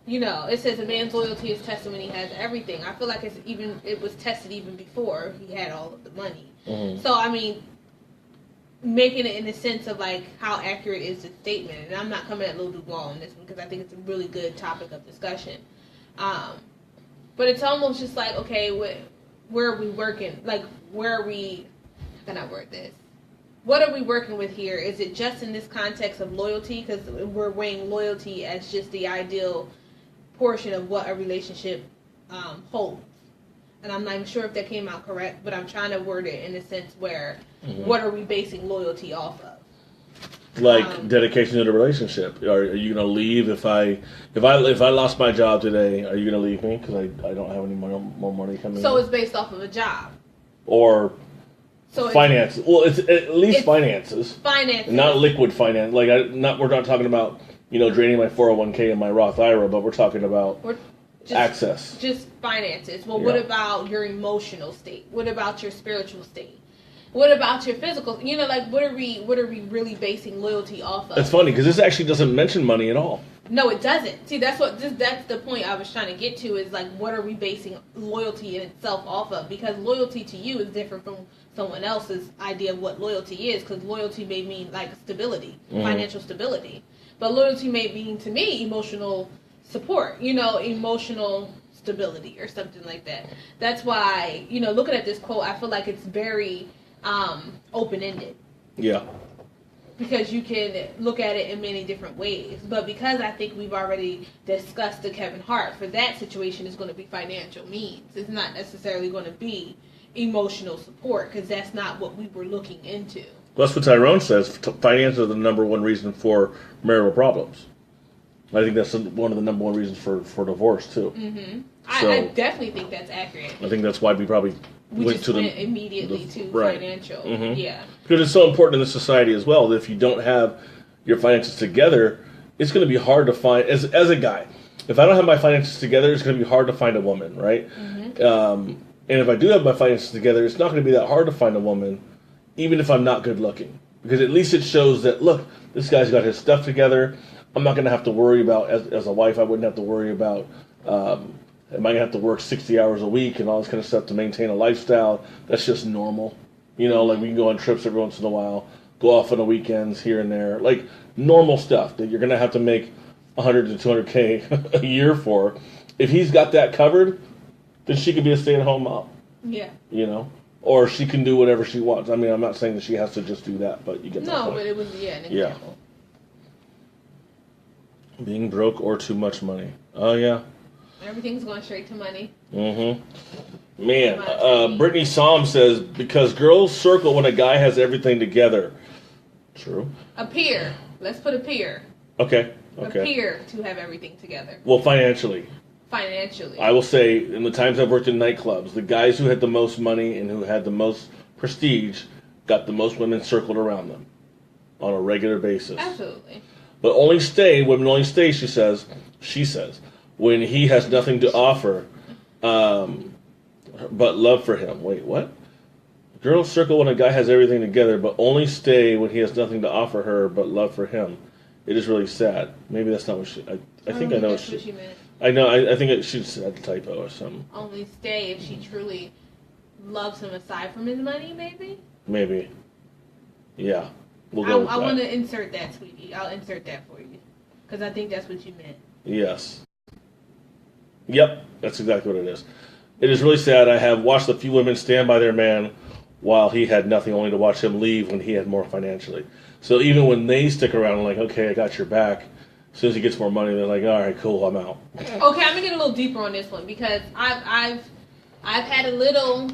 it says a man's loyalty is tested when he has everything. I feel like it was tested even before he had all of the money. Mm-hmm. So, I mean, making it in the sense of, like, how accurate is the statement. And I'm not coming at Lil Duval on this one because I think it's a really good topic of discussion. But it's almost just like, okay, where are we working? Like, where are we... How can I word this? What are we working with here? Is it just in this context of loyalty? Because we're weighing loyalty as just the ideal portion of what a relationship holds. And I'm not even sure if that came out correct, but I'm trying to word it in a sense where what are we basing loyalty off of? Like dedication to the relationship. Are you going to leave if I lost my job today? Are you going to leave me because I don't have any more money coming in? So it's based off of a job. Or finances. Well, it's at least finances. Finances. Not liquid finance. Like we're not talking about draining my 401k and my Roth IRA, but we're talking about access. Just finances. Well, what about your emotional state? What about your spiritual state? What about your physical? What are we really basing loyalty off of? It's funny because this actually doesn't mention money at all. No, it doesn't. See, that's the point I was trying to get to is, like, what are we basing loyalty in itself off of? Because loyalty to you is different from someone else's idea of what loyalty is, because loyalty may mean, like, stability, financial stability. But loyalty may mean, to me, emotional support, emotional stability or something like that. That's why, looking at this quote, I feel like it's very open-ended. Yeah. Because you can look at it in many different ways. But because I think we've already discussed the Kevin Hart, for that situation is going to be financial means. It's not necessarily going to be emotional support, because that's not what we were looking into. Well, that's what Tyrone says. Finance is the number one reason for marital problems. I think that's one of the number one reasons for divorce, too. Mm-hmm. So, I definitely think that's accurate. I think that's why we probably went immediately to financial. Mm-hmm. Yeah. Because it's so important in this society as well that if you don't have your finances together, it's going to be hard to find, as a guy, if I don't have my finances together, it's going to be hard to find a woman, right? Mm-hmm. And if I do have my finances together, it's not going to be that hard to find a woman, even if I'm not good looking. Because at least it shows that, look, this guy's got his stuff together. I'm not going to have to worry about, as a wife, I wouldn't have to worry about, am I going to have to work 60 hours a week and all this kind of stuff to maintain a lifestyle? That's just normal. Like we can go on trips every once in a while, go off on the weekends here and there. Like normal stuff that you're going to have to make 100 to 200K a year for. If he's got that covered, then she could be a stay-at-home mom. Yeah. Or she can do whatever she wants. I mean, I'm not saying that she has to just do that, but you get that point. No, but it was, an example. Being broke or too much money. Oh, yeah. Everything's going straight to money. Mm-hmm. Man, Brittany Psalm says, because girls circle when a guy has everything together. True. Appear. Let's put appear. Okay. Appear to have everything together. Well, financially. I will say, in the times I've worked in nightclubs, the guys who had the most money and who had the most prestige got the most women circled around them on a regular basis. Absolutely. But women only stay, she says, when he has nothing to offer but love for him. Wait, what? Girls circle when a guy has everything together, but only stay when he has nothing to offer her but love for him. It is really sad. Maybe that's not what she... I think I know that's what she meant. I know. I think she just had a typo or something. Only stay if she truly loves him aside from his money, maybe? Maybe. Yeah. We'll go with that. I want to insert that, sweetie. I'll insert that for you. Because I think that's what you meant. Yes. Yep. That's exactly what it is. It is really sad. I have watched a few women stand by their man while he had nothing, only to watch him leave when he had more financially. So even when they stick around, like, okay, I got your back, as soon as he gets more money, they're like, all right, cool, I'm out. Okay, I'm gonna get a little deeper on this one because I've had a little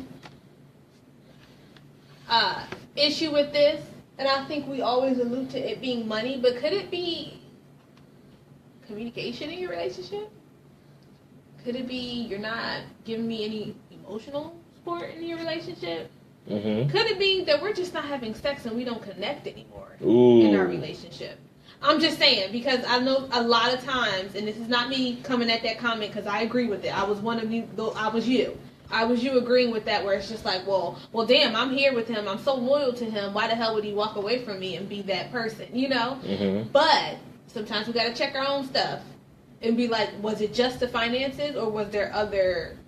issue with this, and I think we always allude to it being money, but could it be communication in your relationship? Could it be you're not giving me any emotional support in your relationship? Mm-hmm. Could it be that we're just not having sex and we don't connect anymore Ooh. in our relationship? I'm just saying, because I know a lot of times, and this is not me coming at that comment because I agree with it. I was one of you, though I was you. I was you agreeing with that, where it's just like, well, damn, I'm here with him. I'm so loyal to him. Why the hell would he walk away from me and be that person, you know? Mm-hmm. But sometimes we got to check our own stuff and be like, was it just the finances, or were there other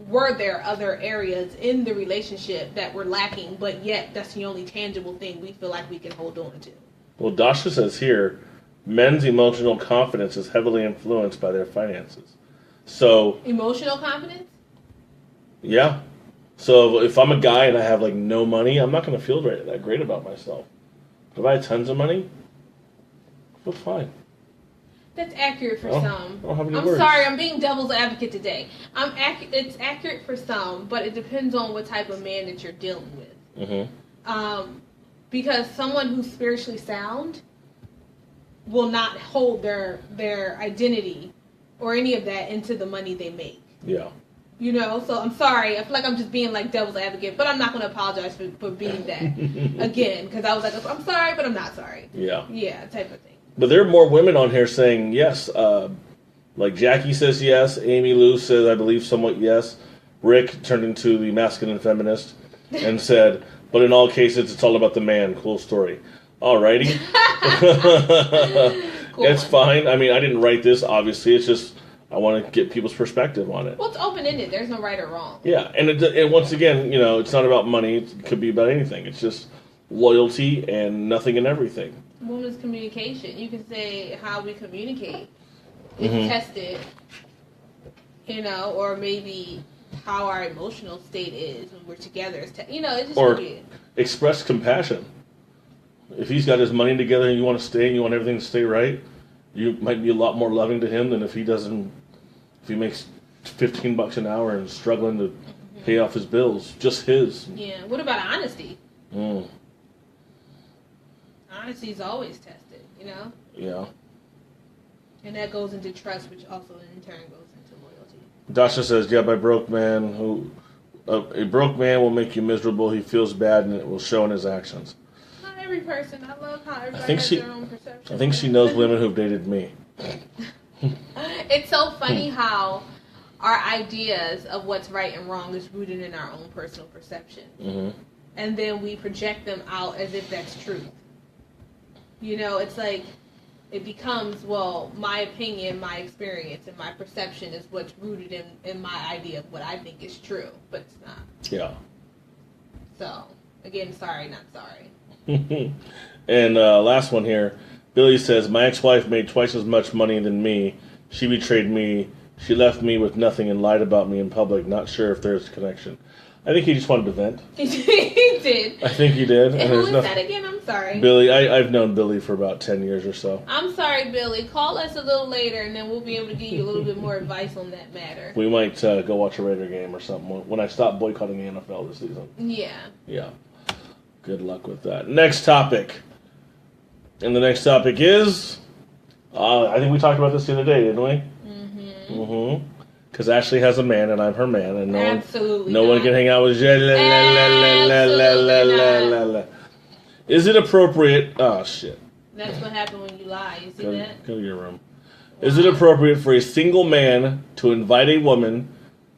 areas in the relationship that were lacking, but yet that's the only tangible thing we feel like we can hold on to? Well, Dasha says here, men's emotional confidence is heavily influenced by their finances. So Emotional confidence? yeah. So if I'm a guy and I have like no money, I'm not going to feel that great about myself. If I had tons of money, I feel fine. That's accurate for some. I don't have any I'm words. sorry, I'm being devil's advocate today. It's accurate for some, but it depends on what type of man that you're dealing with. Mm-hmm. Because someone who's spiritually sound will not hold their identity or any of that into the money they make. Yeah. You know, so I'm sorry. I feel like I'm just being like devil's advocate, but I'm not going to apologize for being that again, because I was like, I'm sorry, but I'm not sorry. Yeah. Yeah, type of thing. But there are more women on here saying yes. Like Jackie says yes. Amy Lou says, I believe, somewhat yes. Rick turned into the masculine feminist and said, but in all cases, it's all about the man. Cool story. Alrighty. Cool. It's fine. I mean, I didn't write this, obviously. It's just I want to get people's perspective on it. Well, it's open-ended. There's no right or wrong. Yeah, and once again, you know, it's not about money. It could be about anything. It's just loyalty and nothing and everything. Women's communication. You can say how we communicate is Mm-hmm. tested, you know, or maybe how our emotional state is when we're together. It's you know, it's just Or weird. express compassion. If he's got his money together and you want to stay and you want everything to stay right, you might be a lot more loving to him than if he makes $15 an hour and struggling to pay off his bills, just his. Yeah. What about honesty? Mm. Honesty is always tested, you know? Yeah. And that goes into trust, which also in turn goes into loyalty. Dasha says, yeah, a broke man will make you miserable. He feels bad and it will show in his actions. Not every person. I love how everybody think has she- their own perception. I think she knows women who've dated me. It's so funny how our ideas of what's right and wrong is rooted in our own personal perception. Mm-hmm. And then we project them out as if that's truth. You know, it's like it becomes, well, my opinion, my experience, and my perception is what's rooted in my idea of what I think is true, but it's not. Yeah. So, again, sorry, not sorry. And last one here. Billy says, my ex-wife made twice as much money than me. She betrayed me. She left me with nothing and lied about me in public. Not sure if there's a connection. I think he just wanted to vent. He did. I think he did. And who is that again? I'm sorry. Billy. I've known Billy for about 10 years or so. I'm sorry, Billy. Call us a little later, and then we'll be able to give you a little bit more advice on that matter. We might go watch a Raider game or something when I stop boycotting the NFL this season. Yeah. Yeah. Good luck with that. Next topic. And the next topic is... I think we talked about this the other day, didn't we? Mm-hmm. Mm-hmm. Because Ashley has a man, and I'm her man, and no one can hang out with... Is it appropriate... Oh, shit. That's what happened when you lie. You see that? Go to your room. Wow. Is it appropriate for a single man to invite a woman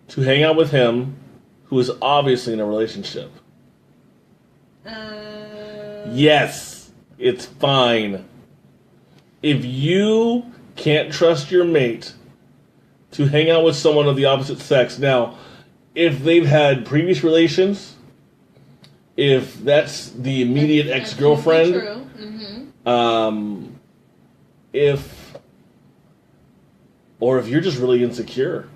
to hang out with him who is obviously in a relationship? Yes, it's fine. If you can't trust your mate to hang out with someone of the opposite sex, now, if they've had previous relations, if that's the immediate ex-girlfriend, True. Mm-hmm. if you're just really insecure.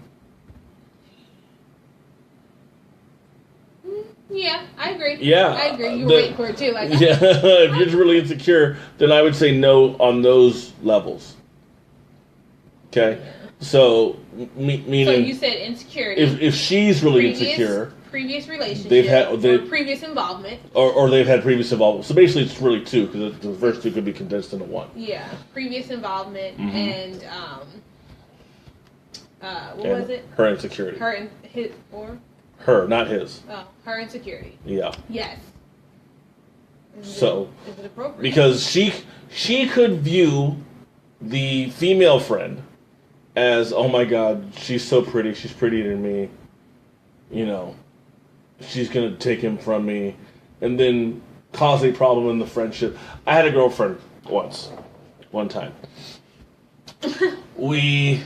Yeah, I agree. Yeah. I agree. You were waiting for it too. Like, yeah, if you're just really insecure, then I would say no on those levels. Okay? Yeah. So, meaning... So you said insecurity. If she's really insecure... Previous relationship. Or previous involvement. Or they've had previous involvement. So basically it's really two, because the first two could be condensed into one. Yeah. Previous involvement and, what And was it? her insecurity. Her and his, or? Her, not his. Oh, her insecurity. Yeah. Yes. Is it appropriate? Because she could view the female friend as, oh my God, she's so pretty, she's prettier than me, you know, she's going to take him from me, and then cause a problem in the friendship. I had a girlfriend one time. We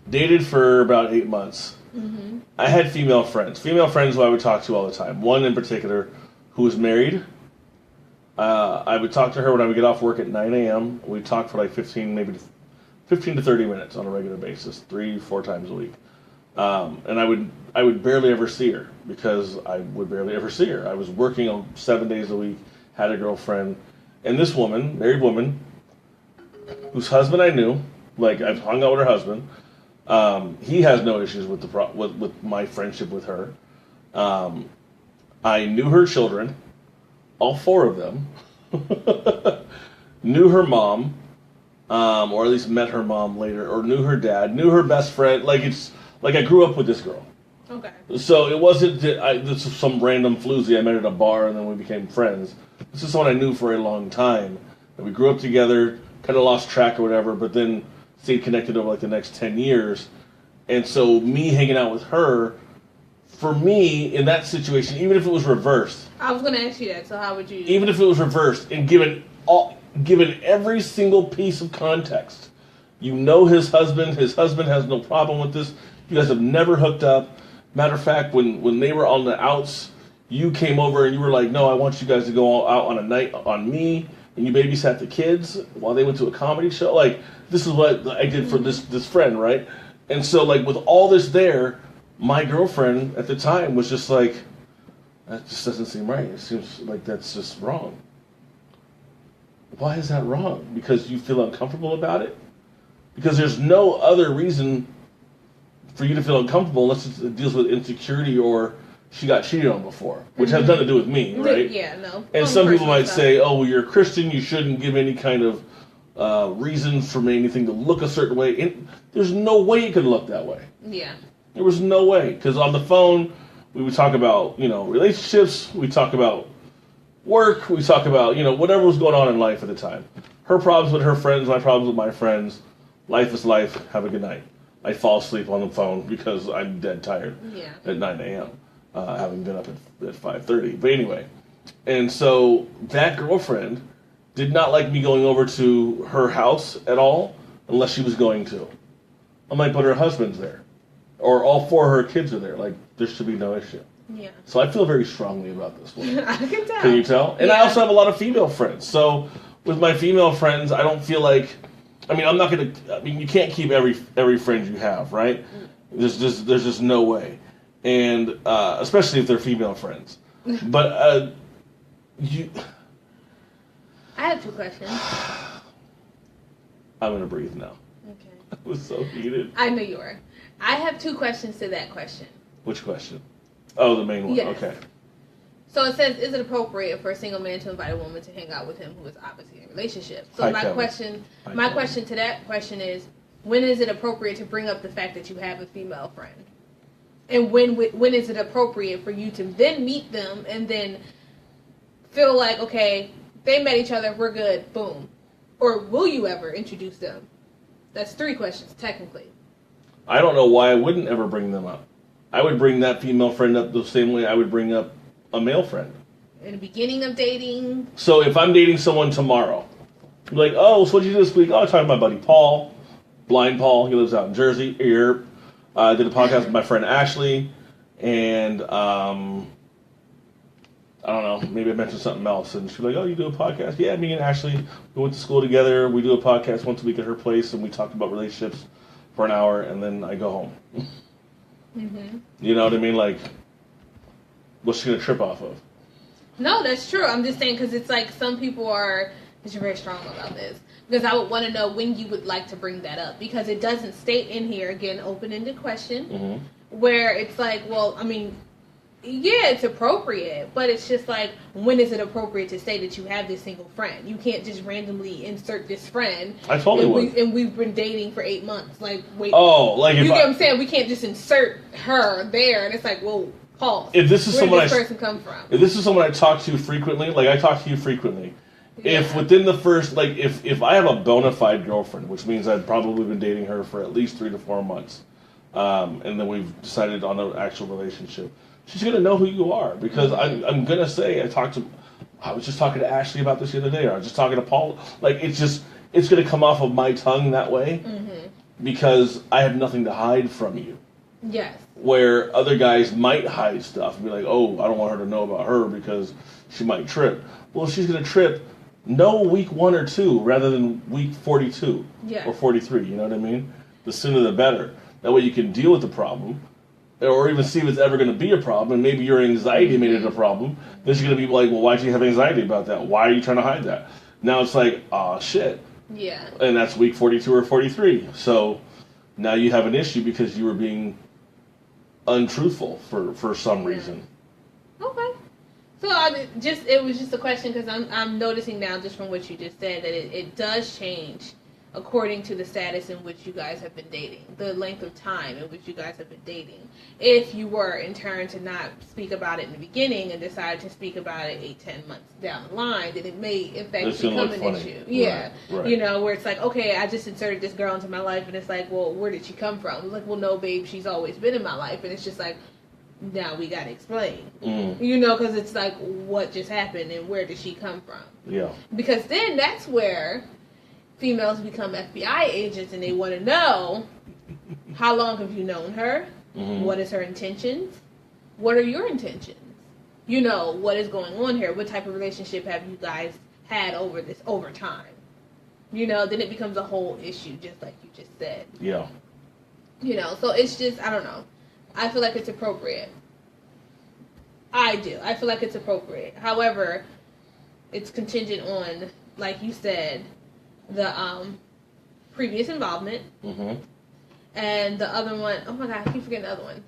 dated for about 8 months. Mm-hmm. I had female friends who I would talk to all the time. One in particular who was married. I would talk to her when I would get off work at 9 a.m. We'd talk for like 15 to 30 minutes on a regular basis, 3-4 times a week. And I would barely ever see her because I would barely ever see her. I was working 7 days a week, had a girlfriend, and this woman, married woman, whose husband I knew, like I've hung out with her husband. He has no issues with with my friendship with her. I knew her children, all 4 of them. Knew her mom, or at least met her mom later, or knew her dad, knew her best friend. Like I grew up with this girl. Okay. So it wasn't that this was some random floozy I met at a bar and then we became friends. This is someone I knew for a long time. And we grew up together, kind of lost track or whatever, but then stayed connected over like the next 10 years. And so me hanging out with her, for me, in that situation, even if it was reversed. I was going to ask you that, so how would you... Even if it was reversed and given every single piece of context, you know his husband has no problem with this. You guys have never hooked up. Matter of fact, when they were on the outs, you came over and you were like, no, I want you guys to go out on a night on me, and you babysat the kids while they went to a comedy show. Like, this is what I did for this friend, right? And so, like, with all this there, my girlfriend at the time was just like, that just doesn't seem right. It seems like that's just wrong. Why is that wrong? Because you feel uncomfortable about it? Because there's no other reason for you to feel uncomfortable unless it deals with insecurity or she got cheated on before, which has nothing to do with me, right? Yeah, no. And some people might say, oh, well, you're a Christian, you shouldn't give any kind of reason for anything to look a certain way. There's no way it could look that way. Yeah. There was no way. Because on the phone, we would talk about, relationships, we talk about work, we talk about, whatever was going on in life at the time. Her problems with her friends, my problems with my friends. Life is life. Have a good night. I fall asleep on the phone because I'm dead tired at 9 a.m., having been up at 5:30. But anyway, and so that girlfriend did not like me going over to her house at all unless she was going to. I'm like, but her husband's there. Or all 4 of her kids are there. Like, there should be no issue. Yeah. So I feel very strongly about this one. I can tell. Can you tell? And I also have a lot of female friends. So with my female friends, I don't feel like... you can't keep every friend you have, right? There's just no way. And especially if they're female friends. But I have 2 questions. I'm going to breathe now. Okay. I was so heated. I know you were. I have 2 questions to that question. Which question? Oh, the main one. Yes. Okay. So it says, is it appropriate for a single man to invite a woman to hang out with him who is obviously in a relationship? So my question to that question is, when is it appropriate to bring up the fact that you have a female friend? And when is it appropriate for you to then meet them and then feel like, okay, they met each other, we're good, boom. Or will you ever introduce them? That's 3 questions, technically. I don't know why I wouldn't ever bring them up. I would bring that female friend up the same way I would bring up a male friend. in the beginning of dating? So if I'm dating someone tomorrow, I'm like, oh, so what'd you do this week? Oh, I talked to my buddy Paul, Blind Paul. He lives out in Jersey. Here, I did a podcast with my friend Ashley, and I don't know, maybe I mentioned something else, and she's like, oh, you do a podcast? Yeah, me and Ashley, we went to school together. We do a podcast once a week at her place, and we talk about relationships for an hour, and then I go home. Mm-hmm. You know what I mean? Like, what's she going to trip off of? No, that's true. I'm just saying because it's like some people are, because you're very strong about this, because I would want to know when you would like to bring that up, because it doesn't state in here, again, open-ended question, where it's like, well, I mean, yeah, it's appropriate, but it's just like, when is it appropriate to say that you have this single friend? You can't just randomly insert this friend. I totally would. And we've been dating for 8 months. Like, wait. Oh, like you get what I'm saying? We can't just insert her there, and it's like, well, pause. If this is Where someone did this person come from? If this is someone I talk to frequently, like I talk to you frequently, Yeah. if within the first, like, if I have a bona fide girlfriend, which means I've probably been dating her for at least 3 to 4 months, and then we've decided on an actual relationship, she's gonna know who you are, because I'm gonna say I was just talking to Ashley about this the other day, or I was just talking to Paul. Like, it's gonna come off of my tongue that way, because I have nothing to hide from you. Yes. Where other guys might hide stuff and be like, oh, I don't want her to know about her because she might trip. Well, if she's going to trip, know week 1 or 2 rather than week 42 or 43. You know what I mean? The sooner the better. That way you can deal with the problem, or even see if it's ever going to be a problem, and maybe your anxiety made it a problem. Then she's going to be like, well, why do you have anxiety about that? Why are you trying to hide that? Now it's like, oh, shit. Yeah. And that's week 42 or 43. So now you have an issue because you were being untruthful for some reason. Okay. So it was just a question, because I'm noticing now, just from what you just said, that it does change according to the status in which you guys have been dating, the length of time in which you guys have been dating. If you were in turn to not speak about it in the beginning and decide to speak about it 8-10 months down the line, then it may in fact become an issue. Yeah. Right. You know, where it's like, okay, I just inserted this girl into my life, and it's like, well, where did she come from? It's like, well, no, babe, she's always been in my life. And it's just like, now we gotta explain. You know, because it's like, what just happened and where did she come from? Yeah. Because then that's where females become FBI agents, and they want to know, how long have you known her? What is her intentions? What are your intentions? You know, what is going on here? What type of relationship have you guys had over time? You know, then it becomes a whole issue, just like you just said. Yeah. You know, so it's just, I don't know. I feel like it's appropriate. I do. I feel like it's appropriate. However, it's contingent on, like you said, the previous involvement, and the other one, oh my god, I keep forgetting the other one.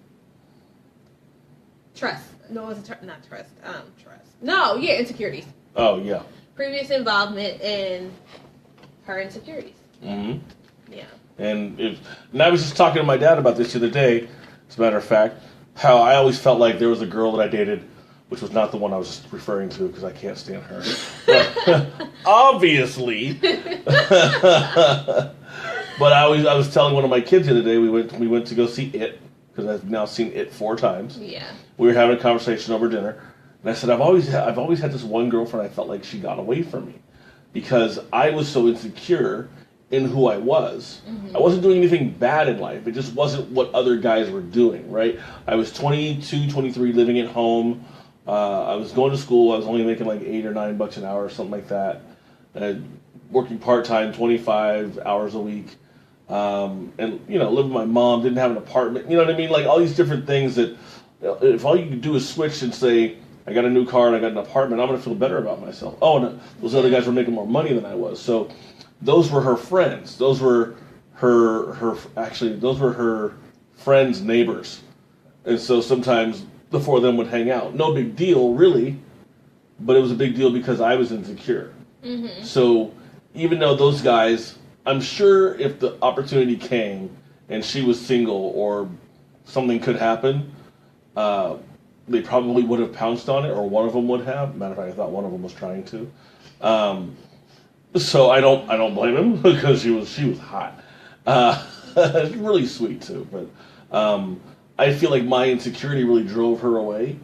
Trust. No, it wasn't not trust. Trust. No, yeah, insecurities. Oh, yeah. Previous involvement and her insecurities. Yeah. And I was just talking to my dad about this the other day, as a matter of fact, how I always felt like there was a girl that I dated, which was not the one I was referring to, because I can't stand her. But, obviously. But I was telling one of my kids the other day, we went to go see It, because I've now seen It 4 times. Yeah. We were having a conversation over dinner, and I said, I've always had this one girlfriend I felt like she got away from me, because I was so insecure in who I was. I wasn't doing anything bad in life. It just wasn't what other guys were doing, right? I was 22, 23, living at home. I was going to school. I was only making like $8 or $9 an hour or something like that. Working part-time, 25 hours a week. And, you know, living with my mom, didn't have an apartment. You know what I mean? Like, all these different things that, if all you can do is switch and say, I got a new car and I got an apartment, I'm going to feel better about myself. Oh, and those other guys were making more money than I was. So those were her friends. Those were her friends' neighbors. And so sometimes the 4 of them would hang out. No big deal, really, but it was a big deal because I was insecure. So even though those guys, I'm sure if the opportunity came and she was single or something could happen, they probably would have pounced on it, or one of them would have. Matter of fact, I thought one of them was trying to. So I don't blame him, because she was hot. Really sweet too, but I feel like my insecurity really drove her away,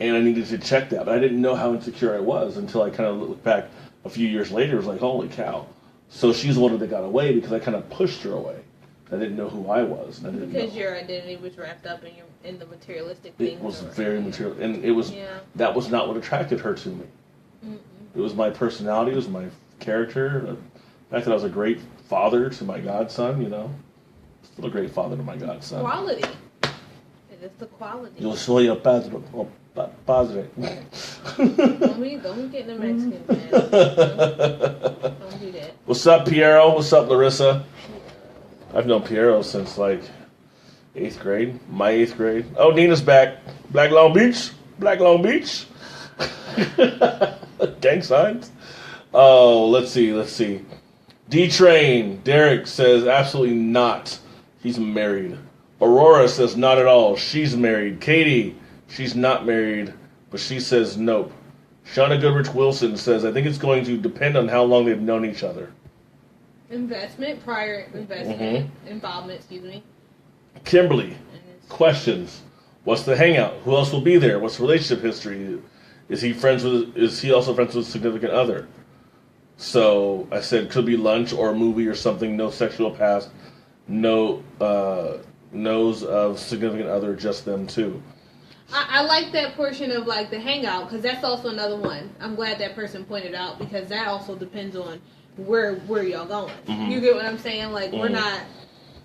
and I needed to check that. But I didn't know how insecure I was until I kind of looked back a few years later. It was like, holy cow. So she's the one that got away because I kind of pushed her away. I didn't know who I was. And I didn't because know. Your identity was wrapped up in the materialistic things. It was very material. And it was that was not what attracted her to me. Mm-mm. It was my personality. It was my character. The fact that I was a great father to my godson, Still a great father to my godson. Quality. It is the quality. Yo soy el padre. Padre. Don't be getting the Mexican, man. Don't do that. What's up, Piero? What's up, Larissa? I've known Piero since, 8th grade. My 8th grade. Oh, Nina's back. Black Long Beach. Gang signs. Oh, let's see. D-Train. Derek says, absolutely not. He's married. Aurora says, not at all. She's married. Katie, she's not married, but she says nope. Shauna Goodrich Wilson says, I think it's going to depend on how long they've known each other. Prior investment, involvement, excuse me. Kimberly, questions. What's the hangout? Who else will be there? What's the relationship history? Is he also friends with a significant other? So I said, could be lunch or a movie or something, no sexual past, no knows of significant other, just them two. I like that portion of the hangout because that's also another one. I'm glad that person pointed out because that also depends on where y'all going. Mm-hmm. You get what I'm saying? We're not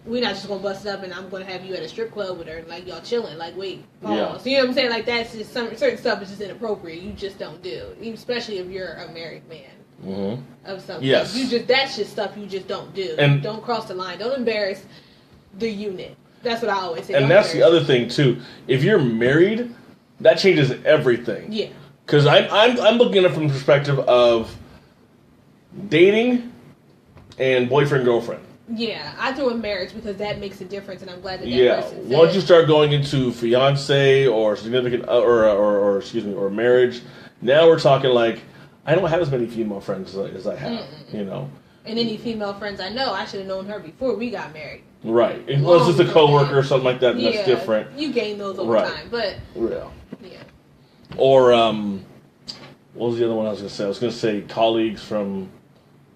just gonna bust it up and I'm gonna have you at a strip club with her and y'all chilling. Wait, pause. Yeah. So you know what I'm saying? That's just certain stuff is just inappropriate. You just don't do, especially if you're a married man. Mm-hmm. Of something. Yes. That's just stuff you just don't do. And don't cross the line. Don't embarrass the unit. That's what I always say. And that's the other thing too. If you're married, that changes everything. Yeah. Because I'm looking at it from the perspective of dating and boyfriend girlfriend. Yeah, I threw in marriage because that makes a difference, and I'm glad that person said. Once you start going into fiance or significant or marriage, now we're talking I don't have as many female friends as I have. And any female friends I know, I should have known her before we got married. Right. Unless it's a coworker or something like that, that's different. You gain those over time, but yeah. Or what was the other one I was going to say? I was going to say colleagues from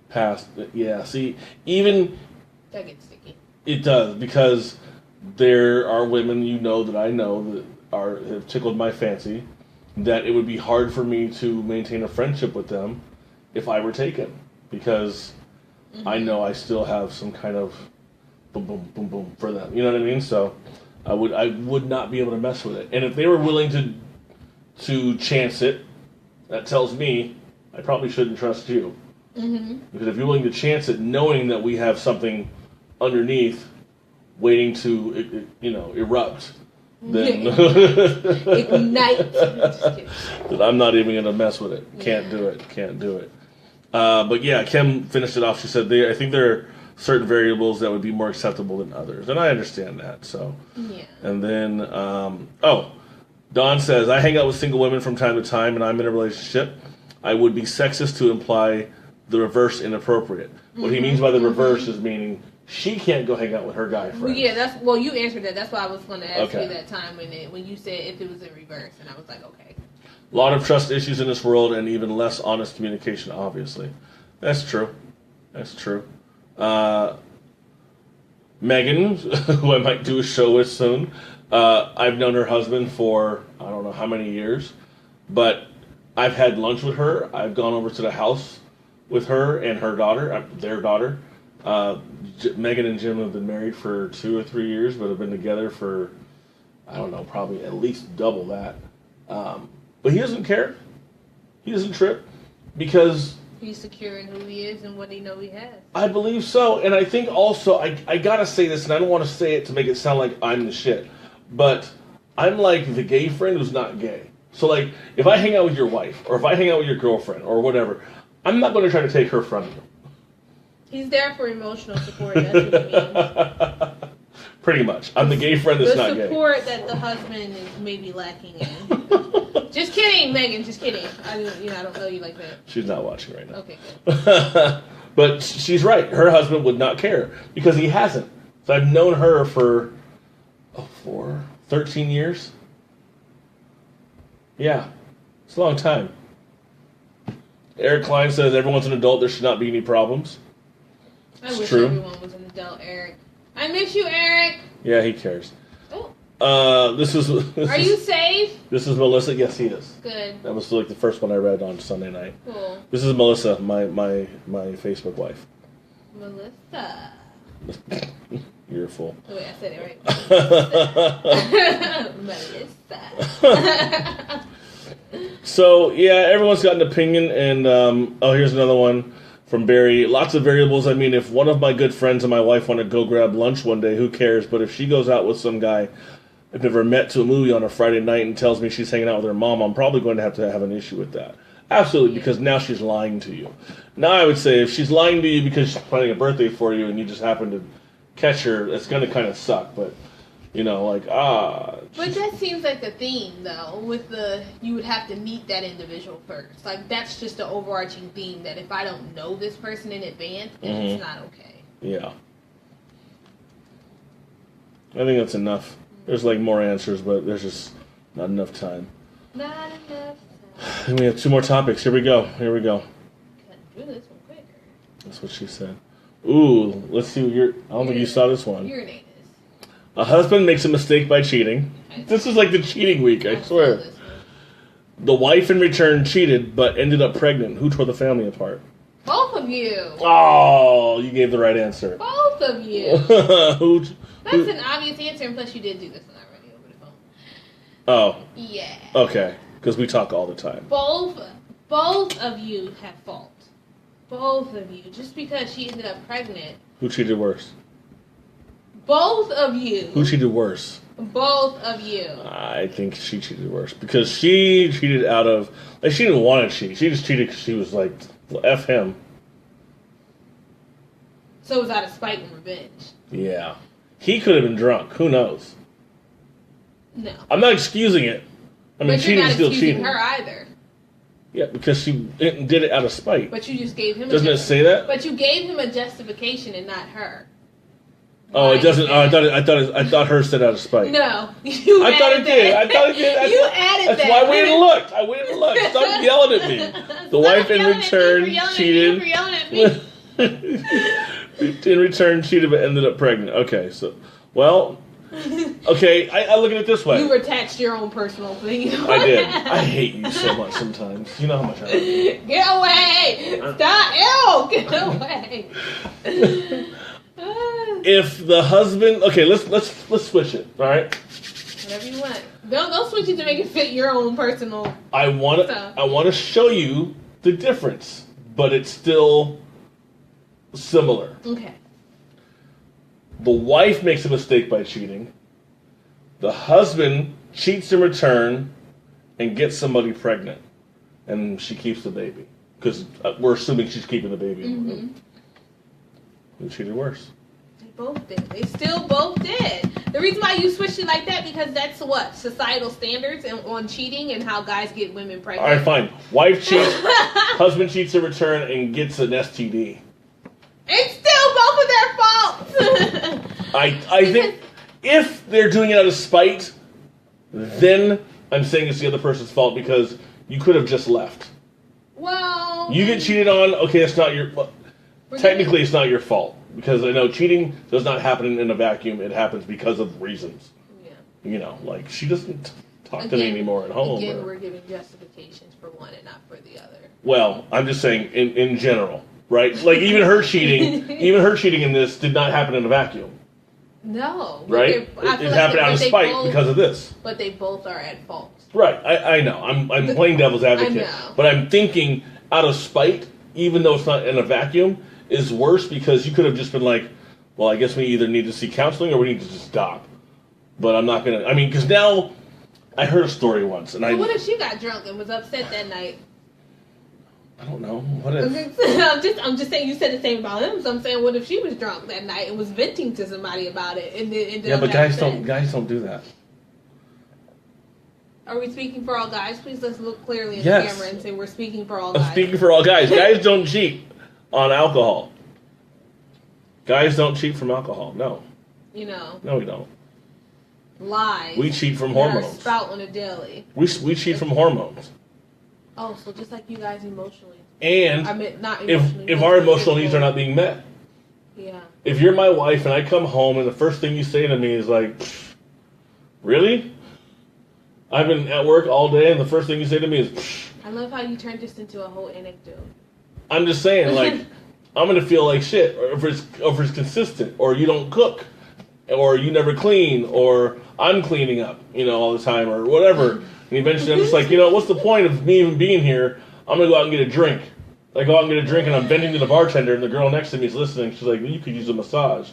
past. Yeah. See, even that gets sticky. It does because there are women that I know that have tickled my fancy. That it would be hard for me to maintain a friendship with them if I were taken because I know I still have some kind of boom, boom, boom, boom for them. You know what I mean? So I would not be able to mess with it. And if they were willing to chance it, that tells me I probably shouldn't trust you. Mm-hmm. Because if you're willing to chance it, knowing that we have something underneath waiting to erupt, then ignite. Then I'm not even going to mess with it. Can't do it. But yeah, Kim finished it off. She said, I think there are certain variables that would be more acceptable than others. And I understand that. So, yeah. And then, Dawn says, I hang out with single women from time to time and I'm in a relationship. I would be sexist to imply the reverse inappropriate. What he means by the reverse is meaning she can't go hang out with her guy friends. Yeah, you answered that. That's why I was going to ask you that time when you said if it was in reverse. And I was like, okay. A lot of trust issues in this world and even less honest communication, obviously. That's true. Megan, who I might do a show with soon, I've known her husband for I don't know how many years, but I've had lunch with her. I've gone over to the house with her and her daughter, their daughter. Megan and Jim have been married for 2 or 3 years, but have been together for, I don't know, probably at least double that. But he doesn't care. He doesn't trip because he's secure in who he is and what he has. I believe so. And I think also, I got to say this, and I don't want to say it to make it sound like I'm the shit, but I'm like the gay friend who's not gay. So if I hang out with your wife or if I hang out with your girlfriend or whatever, I'm not going to try to take her from you. He's there for emotional support. That's what he means. Pretty much. I'm the gay friend that's not gay. The support that the husband is maybe lacking in. Just kidding, Megan. Just kidding. I don't know you like that. She's not watching right now. Okay, good. But she's right. Her husband would not care because he hasn't. So I've known her for 13 years. Yeah. It's a long time. Eric Klein says everyone's an adult. There should not be any problems. I wish everyone was an adult, Eric. I miss you, Eric. Yeah, he cares. Oh. This is. Are you safe? This is Melissa. Yes, he is. Good. That was like the first one I read on Sunday night. Cool. This is Melissa, my Facebook wife. Melissa. You're a fool. Oh, wait, I said it right. Melissa. So, yeah, everyone's got an opinion, and, here's another one from Barry. Lots of variables. I mean, if one of my good friends and my wife want to go grab lunch one day, who cares? But if she goes out with some guy I've never met to a movie on a Friday night and tells me she's hanging out with her mom, I'm probably going to have an issue with that. Absolutely, because now she's lying to you. Now, I would say if she's lying to you because she's planning a birthday for you and you just happen to catch her, it's going to kind of suck, but... You know, like, But that seems like the theme, though, with you would have to meet that individual first. Like, that's just the overarching theme, that if I don't know this person in advance, then it's not okay. Yeah. I think that's enough. There's, like, more answers, but there's just not enough time. Not enough time. And we have 2 more topics. Here we go. Couldn't do this one quicker. That's what she said. Ooh, let's see what I don't think you saw this one. Urinate. A husband makes a mistake by cheating. This is like the cheating week, I swear. The wife in return cheated, but ended up pregnant. Who tore the family apart? Both of you. Oh, you gave the right answer. Both of you. That's an obvious answer, and plus you did do this one already over the phone. Oh. Yeah. Okay, because we talk all the time. Both of you have fault. Both of you. Just because she ended up pregnant. Who cheated worse? Both of you. Who cheated worse? Both of you. I think she cheated worse because she cheated out of she didn't want to cheat. She just cheated because she was like, well, F him. So it was out of spite and revenge. Yeah, he could have been drunk. Who knows? No. I'm not excusing it. I mean, but cheating is still cheating. Her either. Yeah, because she did it out of spite. But you just gave him. Doesn't it say that? But you gave him a justification and not her. Oh, it doesn't. Oh, I thought hers said out of spite. No, you. I thought it did. I thought it did. You added that. That's why I went and looked. I went and looked. Stop yelling at me. The wife in return cheated. In return, cheated but ended up pregnant. Okay, so okay. I look at it this way. You attached your own personal thing. I did. I hate you so much sometimes. You know how much I hate you. Get away! Stop! Ew! Get away! If the husband, okay, let's switch it. All right. Whatever you want. Don't switch it to make it fit your own personal. I want to show you the difference, but it's still similar. Okay. The wife makes a mistake by cheating. The husband cheats in return and gets somebody pregnant, and she keeps the baby because we're assuming she's keeping the baby. Mm-hmm. Who cheated worse? They both did. They still both did. The reason why you switched it like that because that's what societal standards and on cheating and how guys get women pregnant. All right, fine. Wife cheats, husband cheats in return and gets an STD. It's still both of their faults. I think if they're doing it out of spite, then I'm saying it's the other person's fault because you could have just left. Well, you get cheated on. Okay, it's not your. Technically, it's not your fault because I know cheating does not happen in a vacuum. It happens because of reasons. Yeah. You know, like she doesn't talk to me anymore at home. Again, we're giving justifications for one and not for the other. Well, I'm just saying in general, right? Like even her cheating, in this did not happen in a vacuum. No. Right? It happened out of spite because of this. But they both are at fault. Right. I know. I'm playing devil's advocate. I know. But I'm thinking out of spite, even though it's not in a vacuum, is worse because you could have just been like, well, I guess we either need to see counseling or we need to just stop. But I'm not going to, because now I heard a story once. And what if she got drunk and was upset that night? I don't know. What if? I'm just saying you said the same about him. So I'm saying, what if she was drunk that night and was venting to somebody about it and then ended up but guys don't do that. Are we speaking for all guys? Please let's look clearly in the camera and say we're speaking for all guys. I'm speaking for all guys. Guys don't cheat on alcohol. Guys don't cheat from alcohol. No. You know. No, we don't. lies. We cheat from that are hormones. spout on a daily. We cheat from hormones. Oh, so just like you guys emotionally. And I mean, not emotionally. if our emotional needs are not being met. Yeah. If you're my wife and I come home and the first thing you say to me is like, really? I've been at work all day and the first thing you say to me is, I love how you turned this into a whole anecdote. I'm just saying, like, I'm going to feel like shit. Or if it's consistent, or you don't cook, or you never clean, or I'm cleaning up, all the time, or whatever. And eventually I'm just like, what's the point of me even being here? I'm going to go out and get a drink. I go out and get a drink, and I'm bending to the bartender, and the girl next to me is listening. She's like, you could use a massage.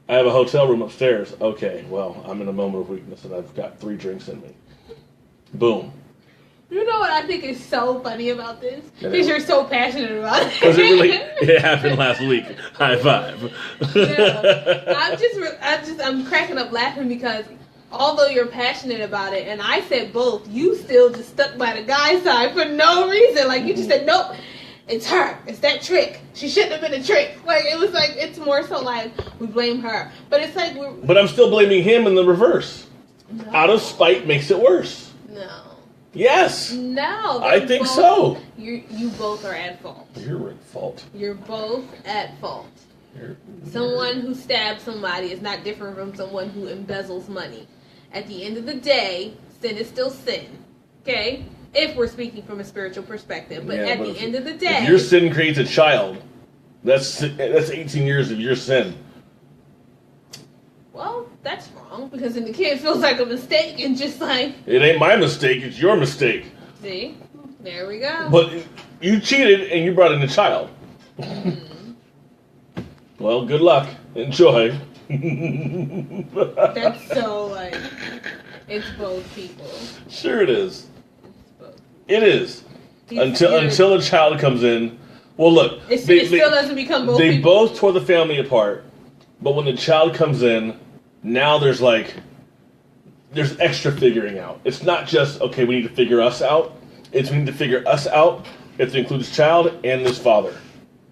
I have a hotel room upstairs. Okay, well, I'm in a moment of weakness, and I've got 3 drinks in me. Boom. You know what I think is so funny about this? Because you're so passionate about it. Because it happened last week. High five. I'm cracking up laughing because although you're passionate about it, and I said both, you still just stuck by the guy's side for no reason. Like, you just said, nope, it's her. It's that trick. She shouldn't have been a trick. Like, it was like, it's more so like, we blame her. But it's like But I'm still blaming him in the reverse. No. Out of spite makes it worse. No. Yes. No. I think so. You both are at fault. You're at fault. You're both at fault. Someone who stabs somebody is not different from someone who embezzles money. At the end of the day, sin is still sin. Okay? If we're speaking from a spiritual perspective. But at the end of the day... If your sin creates a child, that's 18 years of your sin. Well, that's wrong. Because then the kid feels like a mistake and just like... It ain't my mistake, it's your mistake. See? There we go. But you cheated and you brought in a child. Well, good luck. Enjoy. That's so like... It's both people. Sure it is. It's both. It is. Until a child comes in. Well, look. It still doesn't become both people. They both tore the family apart. But when the child comes in, now there's extra figuring out. It's not just, okay, we need to figure us out. It's we need to figure us out. It includes this child and this father.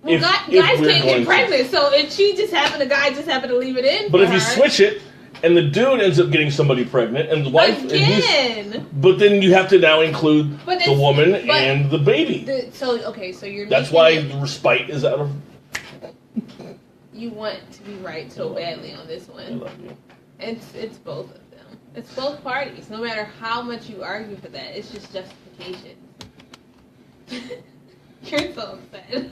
Well, guys can't get pregnant, so if the guy just happened to leave it in. But if you switch it, and the dude ends up getting somebody pregnant, and the wife again. But then you have to now include the woman and the baby. So you're. That's why the respite is out of. You want to be right so badly on this one. I love you. It's both of them. It's both parties. No matter how much you argue for that, it's just justification. You're so upset.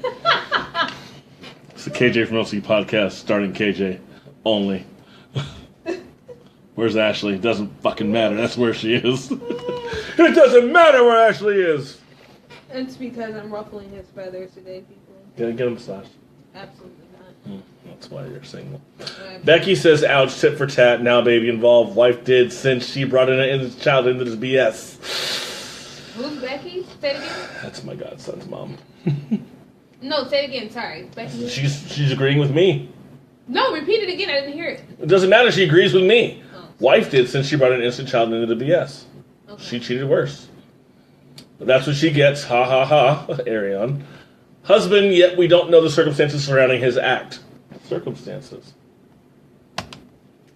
It's the KJ from OC podcast, starting KJ only. Where's Ashley? It doesn't fucking matter. That's where she is. It doesn't matter where Ashley is. It's because I'm ruffling his feathers today, people. Gonna get him massaged. Absolutely not. That's why you're single. Becky says, ouch, tit for tat, now baby involved. Wife did since she brought in a child into this BS. Who's Becky? Say it again. That's my godson's mom. No, say it again. Sorry. Becky. She's agreeing with me. No, repeat it again. I didn't hear it. It doesn't matter. She agrees with me. Oh. Wife did since she brought an innocent child into the BS. Okay. She cheated worse. But that's what she gets. Ha ha ha. Arion. Husband, yet we don't know the circumstances surrounding his act. Circumstances.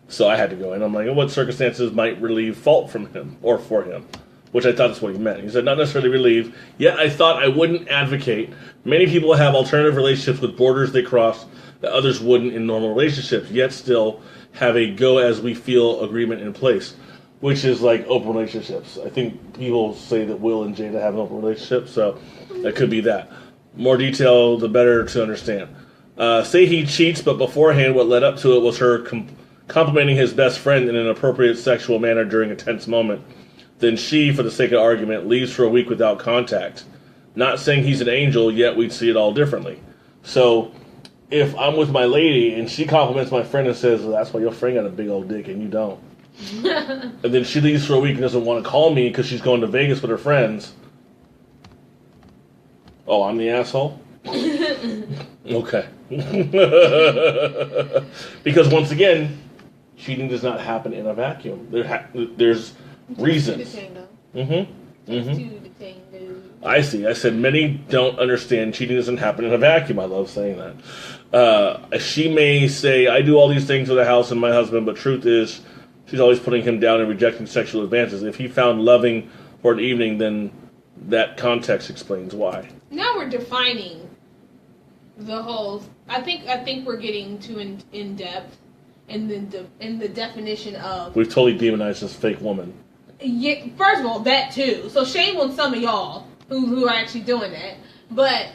So I had to go in. I'm like, what circumstances might relieve fault from him or for him? Which I thought that's what he meant. He said, not necessarily relieve. Yet I thought I wouldn't advocate. Many people have alternative relationships with borders they cross that others wouldn't in normal relationships, yet still have a go-as-we-feel agreement in place, which is like open relationships. I think people say that Will and Jada have an open relationship, so that could be that. More detail, the better to understand. Say he cheats, but beforehand what led up to it was her complimenting his best friend in an appropriate sexual manner during a tense moment. Then she, for the sake of argument, leaves for a week without contact. Not saying he's an angel, yet we'd see it all differently. So, if I'm with my lady and she compliments my friend and says, well, that's why your friend got a big old dick and you don't. And then she leaves for a week and doesn't want to call me because she's going to Vegas with her friends. Oh, I'm the asshole? Okay. Because once again, cheating does not happen in a vacuum. There's reasons. I see. I said many don't understand cheating doesn't happen in a vacuum. I love saying that. She may say, I do all these things in the house and my husband, but truth is, she's always putting him down and rejecting sexual advances. If he found loving for an evening, then that context explains why. Now we're defining the whole. I think we're getting too in depth in the definition of. We've totally demonized this fake woman. Yeah, first of all, that too. So shame on some of y'all who are actually doing that. But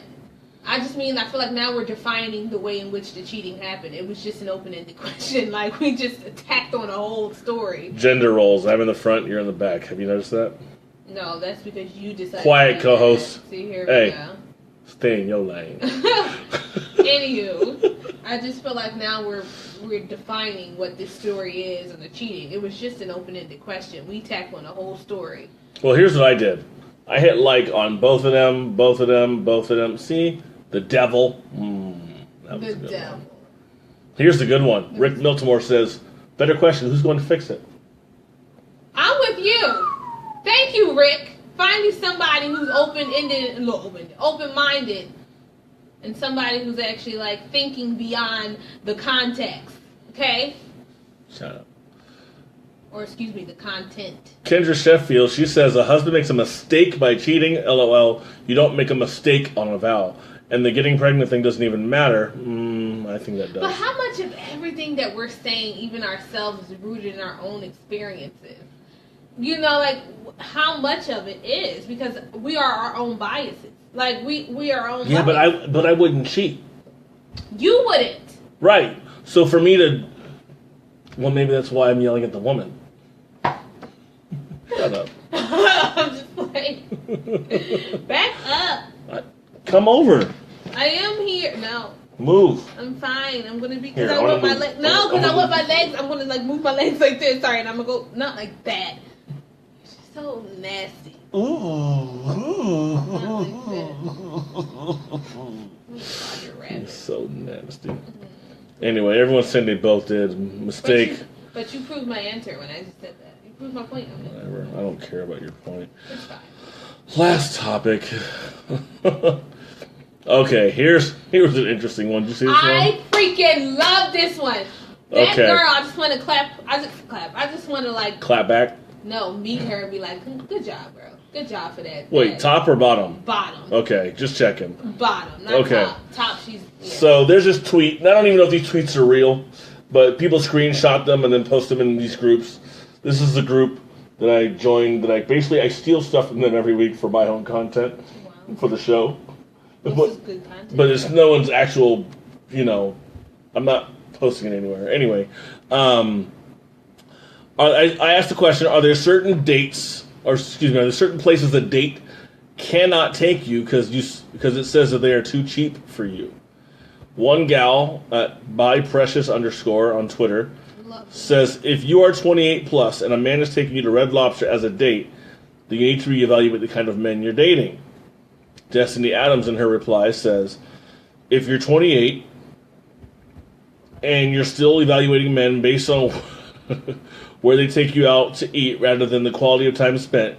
I just mean, I feel like now we're defining the way in which the cheating happened. It was just an open-ended question. Like, we just attacked on a whole story. Gender roles. I'm in the front, you're in the back. Have you noticed that? No, that's because you decided. Quiet, co-host. See, here hey, we go. Stay in your lane. Anywho, I just feel like now we're defining what this story is on the cheating. It was just an open-ended question. We tacked on a whole story. Well, here's what I did. I hit like on both of them. See? The devil. That was The a good devil. one. Here's the good one. Rick Miltimore says, better question, who's going to fix it? I'm with you. Thank you, Rick. Find me somebody who's open-minded, and somebody who's actually like thinking beyond the context. Okay? Shut up. Or excuse me, the content. Kendra Sheffield, she says, a husband makes a mistake by cheating. LOL. You don't make a mistake on a vow. And the getting pregnant thing doesn't even matter. I think that does. But how much of everything that we're saying, even ourselves, is rooted in our own experiences? You know, like, how much of it is? Because we are our own biases. Like, we are our own Yeah, biases. but I wouldn't cheat. You wouldn't. Right. So for me to... Well, maybe that's why I'm yelling at the woman. Shut up. I'm just like, back up. Come over. I am here. No, Move. I'm fine. I'm gonna be, Here, because I I wanna want my move. legs. No, because I want my legs. I'm gonna like move my legs like this. Sorry, and I'm gonna go not like that. It's just so nasty. It's so nasty. Anyway, everyone said they both did. Mistake. But you proved my answer when I just said that. You proved my point of it. Whatever. I don't care about your point. It's fine. Last topic. Okay, here's an interesting one. Did you see this one? I freaking love this one. That Okay. girl, I just want to clap. I just want to like, Clap back. no, meet her and be like, good job, girl. Good job for that. Wait, that top or bottom? bottom. Okay, just checking. Bottom, not Okay. top. Top, she's. Yeah. So there's this tweet, and I don't even know if these tweets are real, but people screenshot them and then post them in these groups. This is the group that I joined, that I steal stuff from them every week for my own content, Wow. for the show. This But, is good content. but it's no one's actual, I'm not posting it anywhere. Anyway, I asked the question, are there certain dates, are there certain places a date cannot take you because it says that they are too cheap for you? One gal at @byprecious_ on Twitter Love it. says, if you are 28 plus and a man is taking you to Red Lobster as a date, then you need to reevaluate the kind of men you're dating. Destiny Adams in her reply says, if you're 28 and you're still evaluating men based on where they take you out to eat rather than the quality of time spent,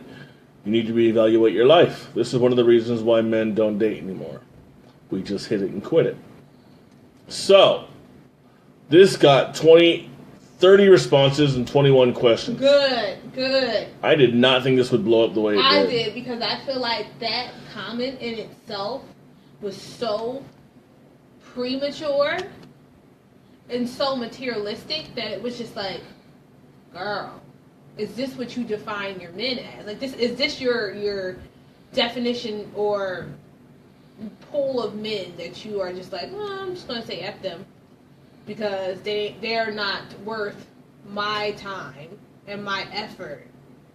you need to reevaluate your life. This is one of the reasons why men don't date anymore. We just hit it and quit it. So, this got 30 responses and 21 questions. Good. I did not think this would blow up the way it I did. did, because I feel like that comment in itself was so premature and so materialistic that it was just like, girl, is this what you define your men as? Like, is this your definition or pool of men that you are just like, well, I'm just gonna say F them because they're not worth my time and my effort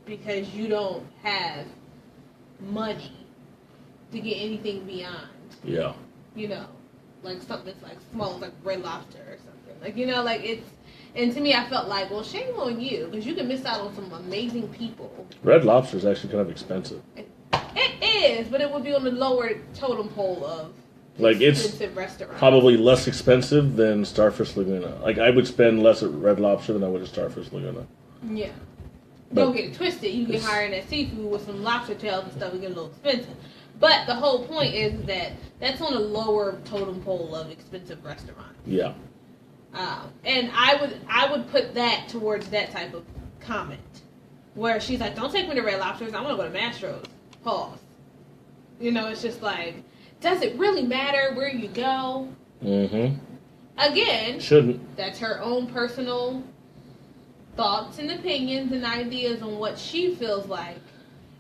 because you don't have money to get anything beyond, Yeah. like something that's like small, like Red Lobster or something. Like, like it's, and to me, I felt like, well, shame on you because you can miss out on some amazing people. Red Lobster is actually kind of expensive. It is, but it would be on the lower totem pole of Like, it's expensive restaurants. probably less expensive than Starfish Laguna. Like, I would spend less at Red Lobster than I would at Starfish Laguna. Yeah. But Don't get it twisted. You get higher in that seafood with some lobster tails and stuff, it get a little expensive. But the whole point is that that's on a lower totem pole of expensive restaurants. yeah. And I would put that towards that type of comment, where she's like, "Don't take me to Red Lobsters. I want to go to Mastro's." Pause. You know, it's just like, does it really matter where you go? Mm-hmm. Again, Shouldn't. that's her own personal thoughts and opinions and ideas on what she feels like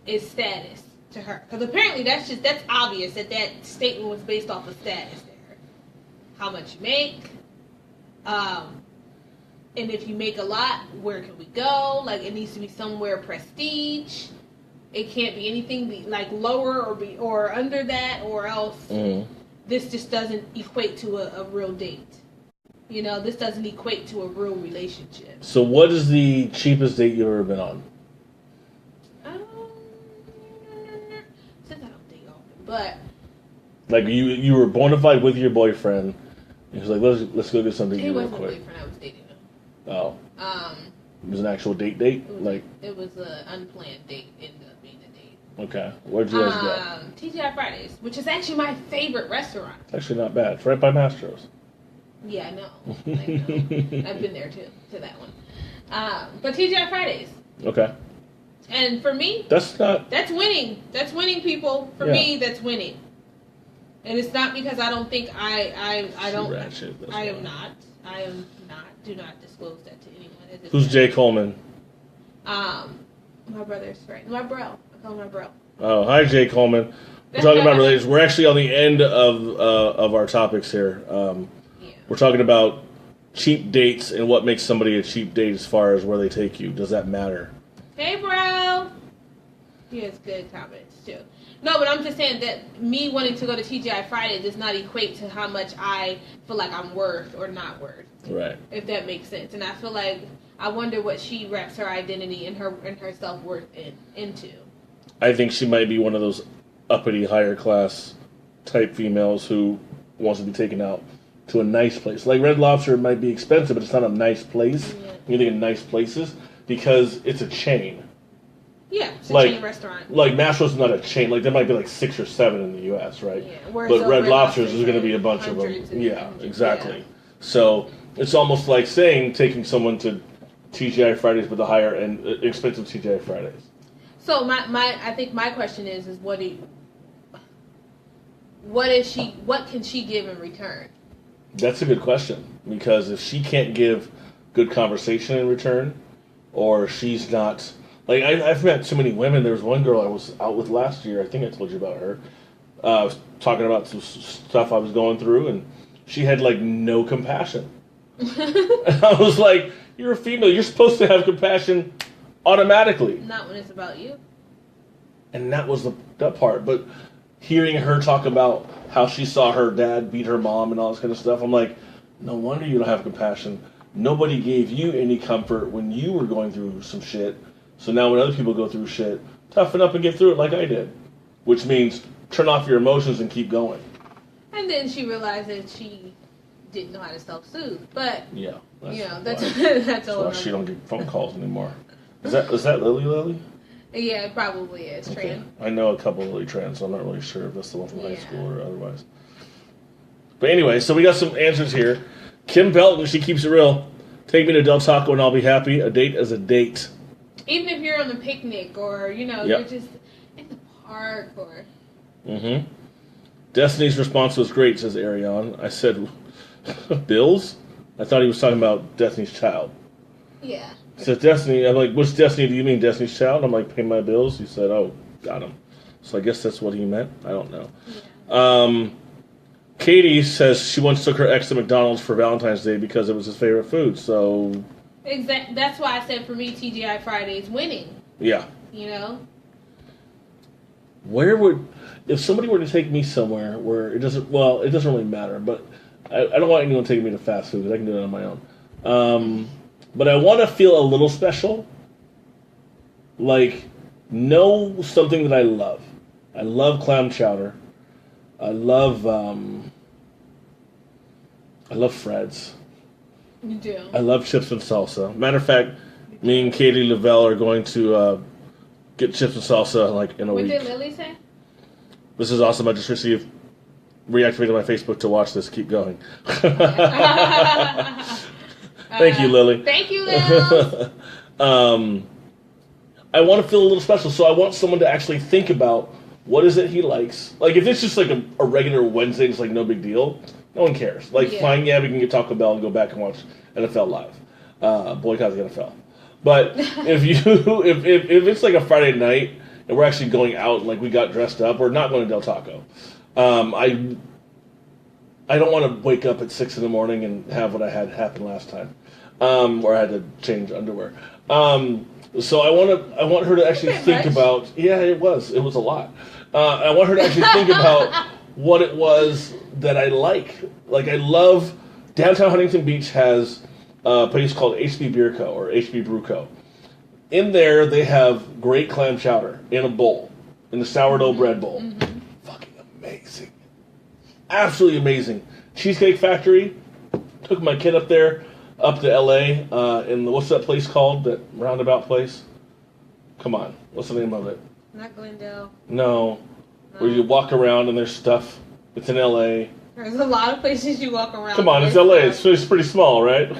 is status to her. Because apparently that's obvious that statement was based off of status there. How much you make, and if you make a lot, where can we go? Like, it needs to be somewhere prestige. It can't be anything like lower or under that, or else this just doesn't equate to a real date. You know, this doesn't equate to a real relationship. So what is the cheapest date you've ever been on? Since I don't date often, but Like you were bona fide with your boyfriend. He was like, let's go do something he real wasn't a quick. boyfriend. I was dating him. Oh. It was an actual date? It was an unplanned date. Ended up being a date. Okay. Where'd you guys go? TGI Fridays, which is actually my favorite restaurant. It's actually not bad. It's right by Mastro's. Yeah, I know. I've been there too, to that one. But TGI Fridays. Okay. And for me, That's winning. That's winning, people. For me, that's winning. And it's not because I don't think I don't. Ratchet, I am not. I am not. Do not disclose that to anyone. Who's Jay Coleman? My brother's friend. My bro. I call him my bro. Oh, hi, Jay Coleman. We're talking about relationships. We're actually on the end of our topics here. We're talking about cheap dates and what makes somebody a cheap date as far as where they take you. Does that matter? Hey, bro. He has good comments too. No, but I'm just saying that me wanting to go to TGI Friday does not equate to how much I feel like I'm worth or not worth. Right. If that makes sense. And I feel like I wonder what she wraps her identity and her self-worth into. I think she might be one of those uppity, higher class type females who wants to be taken out to a nice place. Like Red Lobster might be expensive, but it's not a nice place. Yeah. You think of nice places because it's a chain. Yeah, it's a chain restaurant. Like Mastro's is not a chain. Like there might be like 6 or 7 in the U.S., right? Yeah, but Red Lobster's is going to be a bunch of them. Yeah, exactly. Yeah. So it's almost like saying taking someone to TGI Fridays with the higher and expensive TGI Fridays. So I think my question is what can she give in return? That's a good question, because if she can't give good conversation in return, or she's not, like I've met so many women. There was one girl I was out with last year. I think I told you about her. I was talking about some stuff I was going through, and she had like no compassion. I was like, "You're a female. You're supposed to have compassion automatically." Not when it's about you. And that was that part. But hearing her talk about how she saw her dad beat her mom and all this kind of stuff, I'm like, no wonder you don't have compassion. Nobody gave you any comfort when you were going through some shit. So now when other people go through shit, toughen up and get through it like I did. Which means turn off your emotions and keep going. And then she realized that she didn't know how to self-soothe. But, yeah, that's why she don't get phone calls anymore. Is that Lily? Yeah, it probably is. Okay. I know a couple of Lily Trans, so I'm not really sure if that's the one from high school or otherwise. But anyway, so we got some answers here. Kim Belton, she keeps it real. Take me to Del Taco and I'll be happy. A date is a date. Even if you're on a picnic or, you're just in the park or... Mm-hmm. Destiny's response was great, says Ariane. I said, bills? I thought he was talking about Destiny's Child. Yeah. He said, Destiny. I'm like, which Destiny do you mean, Destiny's Child? I'm like, pay my bills? He said, oh, got him. So I guess that's what he meant. I don't know. Yeah. Katie says she once took her ex to McDonald's for Valentine's Day because it was his favorite food, so... Exactly. That's why I said for me, TGI Fridays winning. Yeah. Where would... If somebody were to take me somewhere where it doesn't really matter, but I don't want anyone taking me to fast food because I can do it on my own. But I want to feel a little special. Like, know something that I love. I love clam chowder. I love Fred's. You do. I love chips and salsa. Matter of fact, me and Katie Lavelle are going to get chips and salsa like in a week. What did Lily say? This is awesome. I just reactivated my Facebook to watch this. Keep going. Thank you, Lily. Thank you, Lil. I want to feel a little special, so I want someone to actually think about what is it he likes. Like, if it's just like a regular Wednesday, it's like no big deal. No one cares. Like, fine, yeah, we can get Taco Bell and go back and watch NFL Live. Boycott the NFL. But if it's like a Friday night and we're actually going out and like we got dressed up, we're not going to Del Taco. I don't want to wake up at 6 a.m. and have what I had happen last time, where I had to change underwear. So I want her to actually think about. Yeah, it was a lot. I want her to actually think about what it was that I like. Like, I love downtown Huntington Beach has a place called HB Beer Co. or HB Brew Co. In there, they have great clam chowder in a bowl, in the sourdough bread bowl. Mm-hmm. Fucking amazing. Absolutely amazing. Cheesecake Factory. Took my kid up there, up to L.A. In the, what's that place called? That roundabout place? Come on. What's the name of it? Not Glendale. No. Where you walk around and there's stuff. It's in L.A. There's a lot of places you walk around. Come on, it's L.A. It's pretty small, right?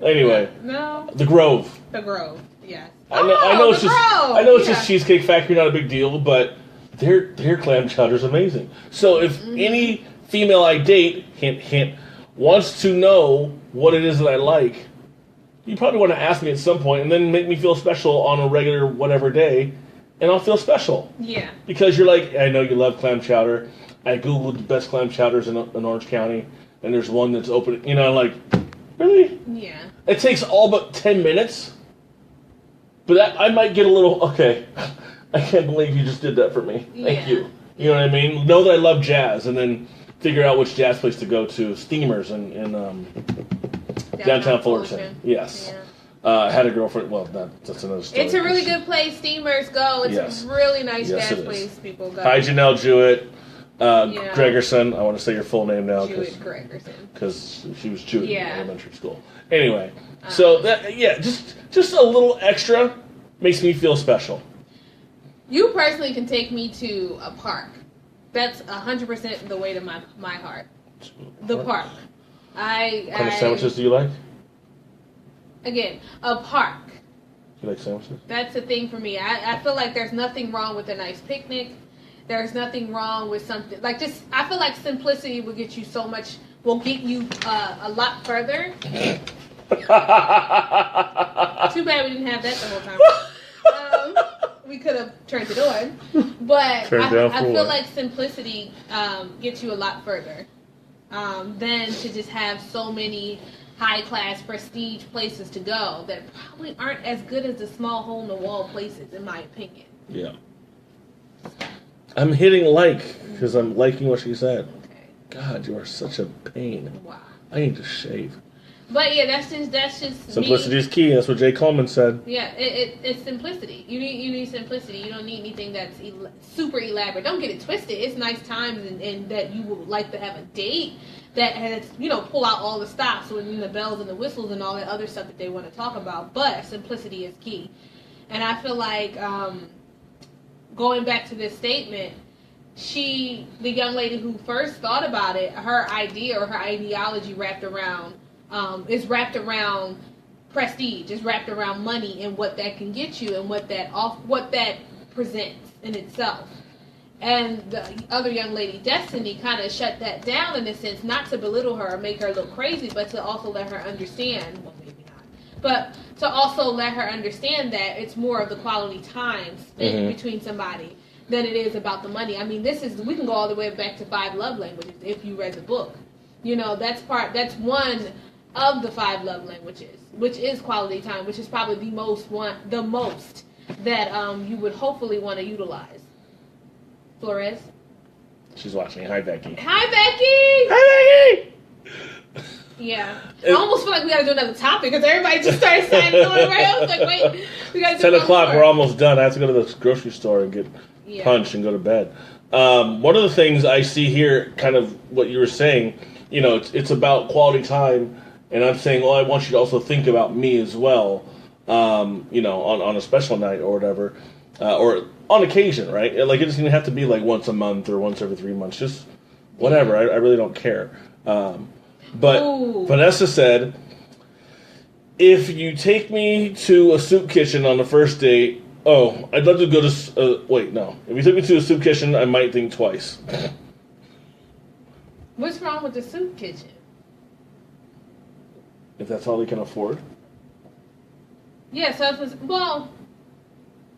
Anyway. No. The Grove. The Grove, yes. I know it's just Cheesecake Factory, not a big deal, but their clam chowder is amazing. So if any female I date, hint, hint, wants to know what it is that I like, you probably want to ask me at some point and then make me feel special on a regular whatever day, and I'll feel special. Yeah. Because you're like, I know you love clam chowder. I Googled the best clam chowders in Orange County, and there's one that's open. You know, like, really? Yeah. It takes all but 10 minutes. But that, I might get a little, okay, I can't believe you just did that for me. Thank you. You know what I mean? Know that I love jazz, and then figure out which jazz place to go to. Steamers in downtown Fullerton. Yes. Yeah. I had a girlfriend. Well, that's another story. It's a really good place. Steamers go. It's a really nice jazz place. People go. Hi, Janelle Jewett. Gregerson. I want to say your full name now. Jewett Gregerson. Because she was Jewett in elementary school. Anyway, so that just a little extra makes me feel special. You personally can take me to a park. That's 100% the way to my heart. The park. What kind of sandwiches do you like? Again, a park. You like sandwiches? That's the thing for me. I feel like there's nothing wrong with a nice picnic. There's nothing wrong with something like just. I feel like simplicity will get you so much. Will get you a lot further. Too bad we didn't have that the whole time. We could have turned it on, but I feel like simplicity gets you a lot further than to just have so many high-class prestige places to go that probably aren't as good as the small hole-in-the-wall places, in my opinion. Yeah. I'm hitting like because I'm liking what she said. Okay. God, you are such a pain. Wow. I need to shave. But yeah, that's just simplicity is key. That's what Jay Coleman said. Yeah, it's simplicity. You need simplicity. You don't need anything that's super elaborate. Don't get it twisted. It's nice times and that you would like to have a date that has pull out all the stops and the bells and the whistles and all that other stuff that they want to talk about. But simplicity is key, and I feel like going back to this statement, the young lady who first thought about it, her idea or her ideology is wrapped around prestige, is wrapped around money and what that can get you and what that presents in itself. And the other young lady, Destiny, kind of shut that down in a sense, not to belittle her or make her look crazy, but to also let her understand, well, maybe not, but to also let her understand that it's more of the quality time spent between somebody than it is about the money. I mean, we can go all the way back to 5 love languages if you read the book. That's one of the 5 love languages, which is quality time, which is probably the most that you would hopefully want to utilize. Flores? She's watching. Hi, Becky. Hi, Becky! Hi, Becky! Yeah. I almost feel like we got to do another topic because everybody just started signing on right. I was like, wait, we got to do 10 o'clock, we're almost done. I have to go to the grocery store and get punched and go to bed. One of the things I see here, kind of what you were saying, it's about quality time. And I'm saying, well, I want you to also think about me as well, on a special night or whatever, or on occasion, right? Like, it doesn't even have to be like once a month or once every 3 months, just whatever. I really don't care. But Vanessa said, if you take me to a soup kitchen on the first date, I'd love to go to. Wait, no. If you took me to a soup kitchen, I might think twice. What's wrong with the soup kitchen? If that's all they can afford. Yeah, so it was, well,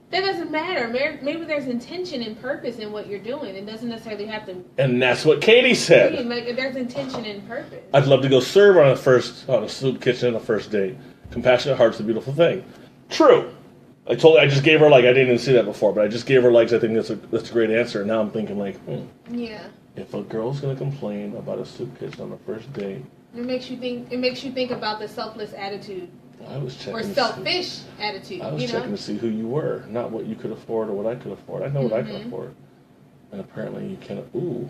that doesn't matter. Maybe there's intention and purpose in what you're doing. It doesn't necessarily have to. And that's what Katie said. Like, there's intention and purpose. I'd love to go serve on a soup kitchen on a first date. Compassionate heart's a beautiful thing. True. I just gave her I didn't even see that before, but I just gave her I think that's a great answer. And now I'm thinking Yeah. If a girl's gonna complain about a soup kitchen on the first date, it makes you think about the selfless attitude. I was checking or selfish attitude. I was checking to see who you were, not what you could afford or what I could afford. I know what I can afford, and apparently you can't. Ooh.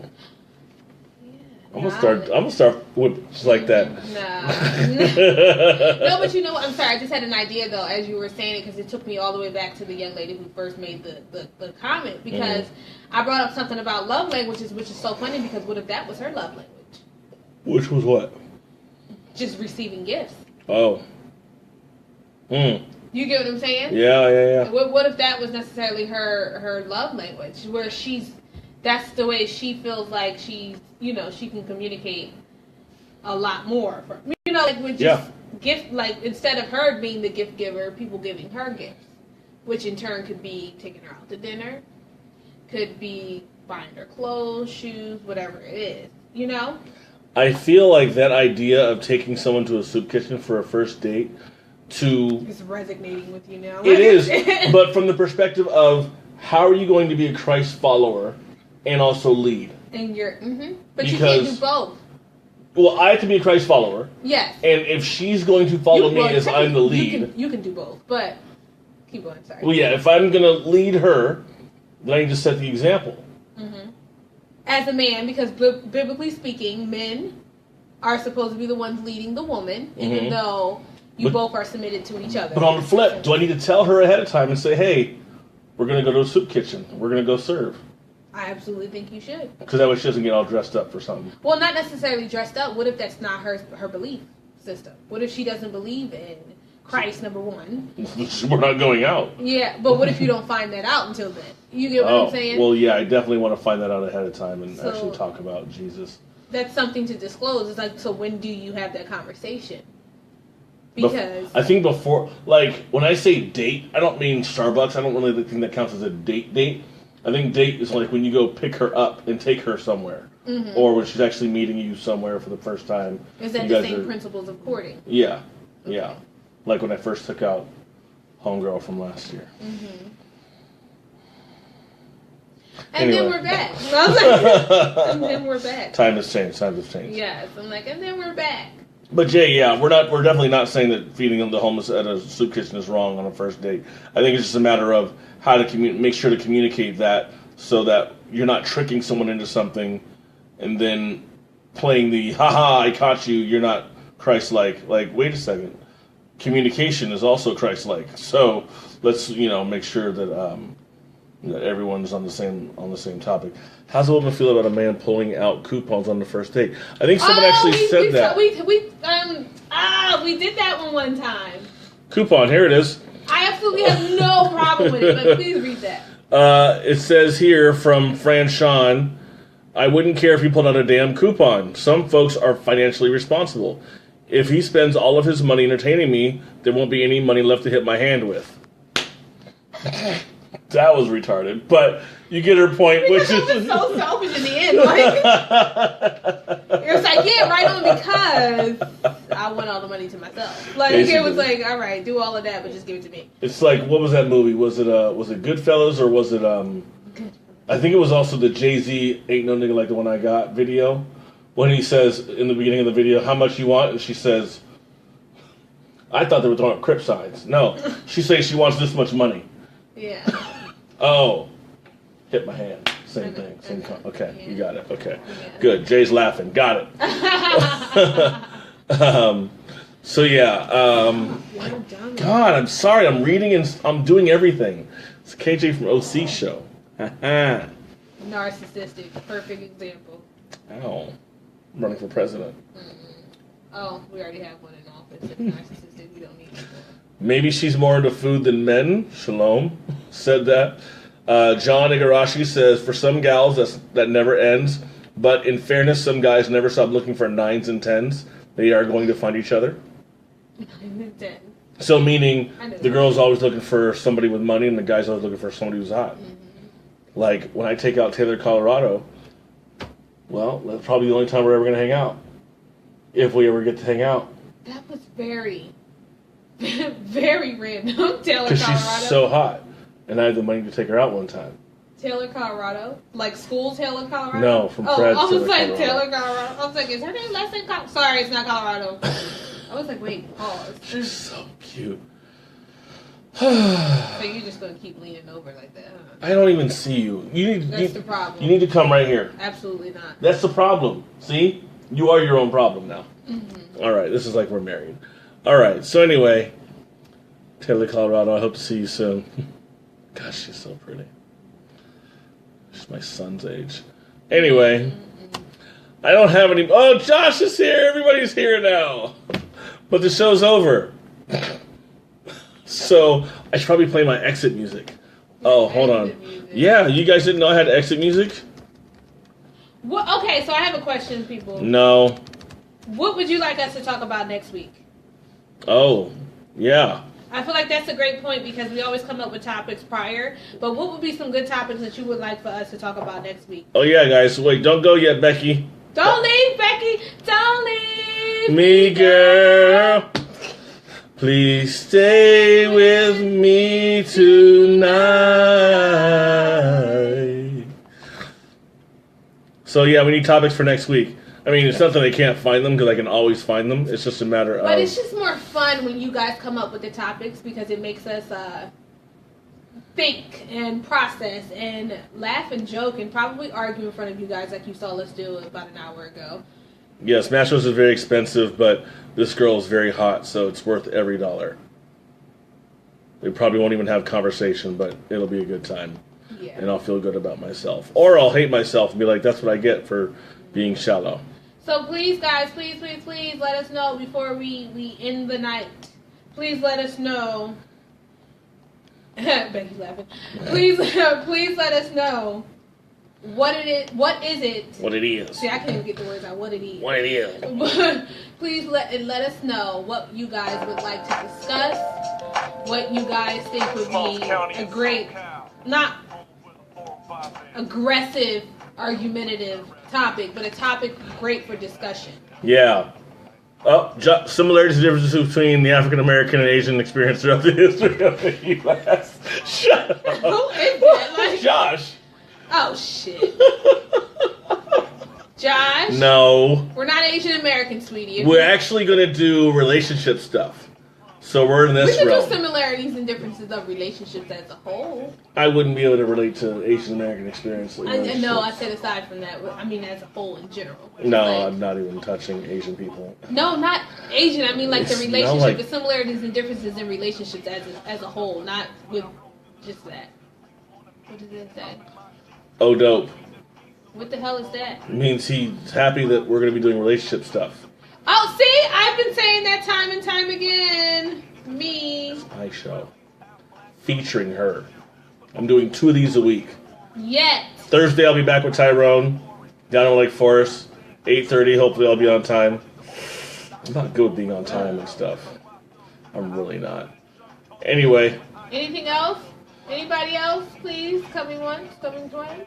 I'm gonna start with just like that. No, but you know what? I'm sorry. I just had an idea though, as you were saying it, because it took me all the way back to the young lady who first made the comment. Because I brought up something about love languages, which is so funny. Because what if that was her love language? Which was what? Just receiving gifts. Oh. You get what I'm saying? Yeah. What if that was necessarily her love language, where that's the way she feels like she can communicate a lot more. With just gift, instead of her being the gift giver, people giving her gifts, which in turn could be taking her out to dinner, could be buying her clothes, shoes, whatever it is, I feel like that idea of taking someone to a soup kitchen for a first date It's resonating with you now. It is, but from the perspective of how are you going to be a Christ follower and also lead? And but you can't do both. Well, I have to be a Christ follower. Yes. And if she's going to follow me as I'm the lead. You can do both, but keep going, sorry. Well, yeah, if I'm going to lead her, then I need to set the example. As a man, because biblically speaking, men are supposed to be the ones leading the woman, even though both are submitted to each other. But on the flip, do I need to tell her ahead of time and say, hey, we're going to go to a soup kitchen. We're going to go serve. I absolutely think you should. Because that way she doesn't get all dressed up for something. Well, not necessarily dressed up. What if that's not her belief system? What if she doesn't believe in Christ, number one? We're not going out. Yeah, but what if you don't find that out until then? You get what I'm saying? Well, yeah, I definitely want to find that out ahead of time and actually talk about Jesus. That's something to disclose. It's so when do you have that conversation? Because I think before, when I say date, I don't mean Starbucks. I don't really think that counts as a date. I think date is when you go pick her up and take her somewhere. Or when she's actually meeting you somewhere for the first time. Is that the same principles of courting? Yeah. Yeah. Like when I first took out Homegirl from last year. And then we're back. And then we're back. Times have changed. Yes. I'm and then we're back. But Jay, yeah, we're definitely not saying that feeding the homeless at a soup kitchen is wrong on a first date. I think it's just a matter of how to make sure to communicate that so that you're not tricking someone into something and then playing the haha, I caught you, you're not Christ-like. Wait a second. Communication is also Christ-like. So let's, make sure that that everyone's on the same topic. How's a woman feel about a man pulling out coupons on the first date? I think someone actually said that. We did that one time. Coupon, here it is. I absolutely have no problem with it, but please read that. It says here from Fran Sean, I wouldn't care if he pulled out a damn coupon. Some folks are financially responsible. If he spends all of his money entertaining me, there won't be any money left to hit my hand with. That was retarded, but you get her point. Because it was so selfish in the end. It was right on, because I want all the money to myself. It was all right, do all of that, but just give it to me. It's what was that movie? Was it Goodfellas or was it I think it was also the Jay-Z Ain't No Nigga Like the One I Got video when he says in the beginning of the video, how much you want? And she says, I thought they were throwing up Crip signs. No, she says she wants this much money. Yeah. Oh, hit my hand. Same thing. Okay, yeah. You got it. Okay, yeah. Good. Jay's laughing. Got it. So yeah. God, I'm sorry. I'm reading and I'm doing everything. It's KJ from OC show. Narcissistic. Perfect example. Ow. I'm running for president. Oh, we already have one in office. It's narcissistic. We don't need it. Maybe she's more into food than men. Shalom said that. John Igarashi says, for some gals, that never ends. But in fairness, some guys never stop looking for 9s and 10s. They are going to find each other. 9 and 10. So meaning the girl's always looking for somebody with money and the guy's always looking for somebody who's hot. Mm-hmm. Like, when I take out Taylor, Colorado, well, that's probably the only time we're ever going to hang out. If we ever get to hang out. That was very, very random. Taylor, because Colorado. She's so hot. And I had the money to take her out one time. Taylor, Colorado? Like school Taylor, Colorado? No, from Fred. I was like, Colorado. Taylor, Colorado. I was like, is her name less than Colorado? Sorry, it's not Colorado. I was like, wait, pause. She's so cute. So you're just going to keep leaning over like that, huh? I don't even see you. That's the problem. You need to come right here. Absolutely not. That's the problem. See? You are your own problem now. Mm-hmm. All right, this is like we're married. All right, so anyway, Taylor, Colorado, I hope to see you soon. Gosh, she's so pretty. She's my son's age. Anyway, I don't have any... Oh, Josh is here. Everybody's here now. But the show's over. So, I should probably play my exit music. Oh, hold on. Yeah, you guys didn't know I had exit music? What? Okay, so I have a question, people. No. What would you like us to talk about next week? Oh, yeah. I feel like that's a great point because we always come up with topics prior. But what would be some good topics that you would like for us to talk about next week? Oh, yeah, guys. Wait, don't go yet, Becky. Don't leave, Becky. Don't leave Me, girl. Please stay with me tonight. So, yeah, we need topics for next week. I mean, it's not that I can't find them because I can always find them. It's just a matter of... But it's just more fun when you guys come up with the topics because it makes us think and process and laugh and joke and probably argue in front of you guys like you saw us do about an hour ago. Yes, Smash Bros is very expensive, but this girl is very hot, so it's worth every dollar. We probably won't even have conversation, but it'll be a good time. Yeah. And I'll feel good about myself. Or I'll hate myself and be like, that's what I get for being shallow. So please, guys, please let us know before we end the night. Please let us know. Becky's laughing. Please let us know what it is. What is it? What it is. See, I can't even get the words out. What it is. What it is. But please let us know what you guys would like to discuss. What you guys think would be a great, not aggressive, argumentative topic, but a topic great for discussion. Yeah. Oh, similarities and differences between the African American and Asian experience throughout the history of the U.S. Shut up. Who is that? Like, Josh. oh shit. Josh. No. We're not Asian American, sweetie. We're actually going to do relationship stuff. So we're in this we can realm. do similarities and differences of relationships as a whole. I wouldn't be able to relate to Asian American experience. No, I said aside from that. I mean, as a whole in general. No, Like, I'm not even touching Asian people. no, not Asian. I mean, like the It's not relationship, like- the similarities and differences in relationships as a whole, not with just that. What does it say? Oh, dope. What the hell is that? It means he's happy that we're going to be doing relationship stuff. Oh, see, I've been saying that time and time again. Me. My show. Featuring her. I'm doing 2 of these a week. Yet. Thursday I'll be back with Tyrone. Down in Lake Forest. 8:30, hopefully I'll be on time. I'm not good with being on time and stuff. I'm really not. Anyway. Anything else? Anybody else, please? Coming once, coming twice?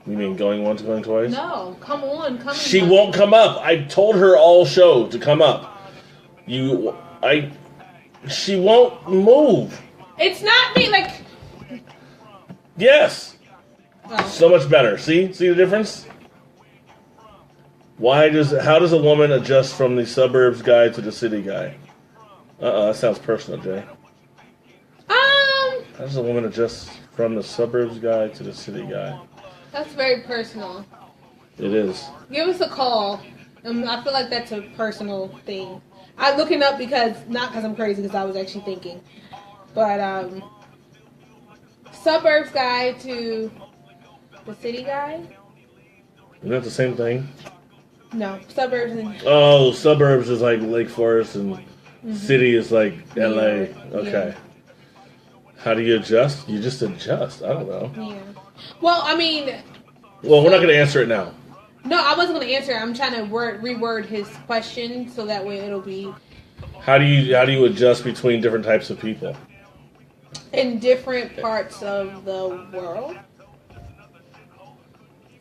You mean going once, going twice? No, come on, coming She once. won't come up. I told her all show to come up. She won't move. It's not me, like... Yes. Oh. So much better. See the difference? How does a woman adjust from the suburbs guy to the city guy? That sounds personal, Jay. How does a woman adjust from the suburbs guy to the city guy? That's very personal. It is. Give us a call. I feel like that's a personal thing. I'm looking up not because I'm crazy, because I was actually thinking. But, suburbs guy to the city guy? Isn't that the same thing? No, suburbs and Oh, suburbs is like Lake Forest, and city is like LA. Okay. How do you adjust? You just adjust. I don't know. yeah. Well, I mean, Well, we're not going to answer it now. no, I wasn't going to answer. I'm trying to reword his question so that way it'll be How do you adjust between different types of people? in different parts of the world.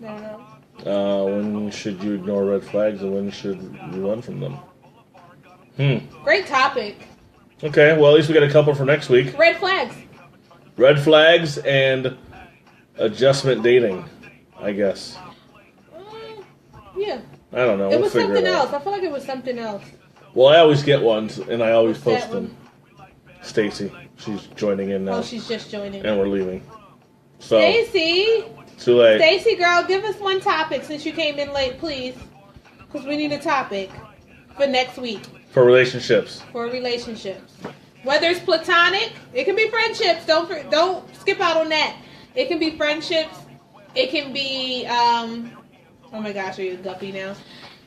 I don't know. When should you ignore red flags, and when should you run from them? Great topic. Okay, well, at least we got a couple for next week. Red flags. Red flags and adjustment dating, I guess. Yeah. I don't know. It We'll was figure something it out. else. I feel like it was something else. Well, I always get ones, and I always What's post that them. Stacy, she's joining in now, Oh, she's just joining. and we're leaving. So, Stacy! too late. Stacy, girl, give us one topic since you came in late, please. Because we need a topic for next week For relationships. for relationships. Whether it's platonic, it can be friendships. Don't skip out on that. It can be friendships. It can be, oh my gosh, are you a guppy now?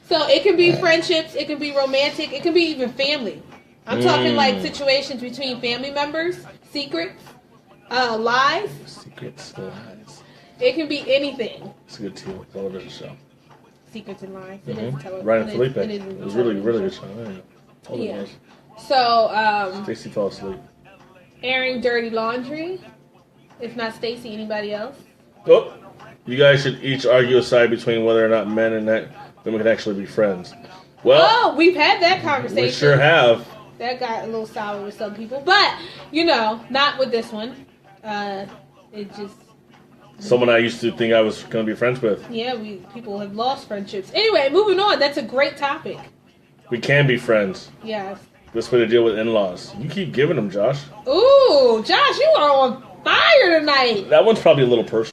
So it can be friendships. It can be romantic. It can be even family. I'm talking like situations between family members, secrets, lies. Secrets, lies. It can be anything. It's a good television show. Secrets and lies. It is Ryan and Felipe. It It was really, really good show. There you go. Told you it Yeah. was. So, Stacy fell asleep. airing dirty laundry. If not Stacy, anybody else? Oh, you guys should each argue a side between whether or not men and women can actually be friends. Well, Oh, we've had that conversation. we sure have. That got a little sour with some people, but not with this one. It just Someone I used to think I was going to be friends with. people have lost friendships. Anyway, moving on. That's a great topic. We can be friends. Yes. This way to deal with in-laws. You keep giving them, Josh. Ooh, Josh, you are on fire tonight. That one's probably a little personal.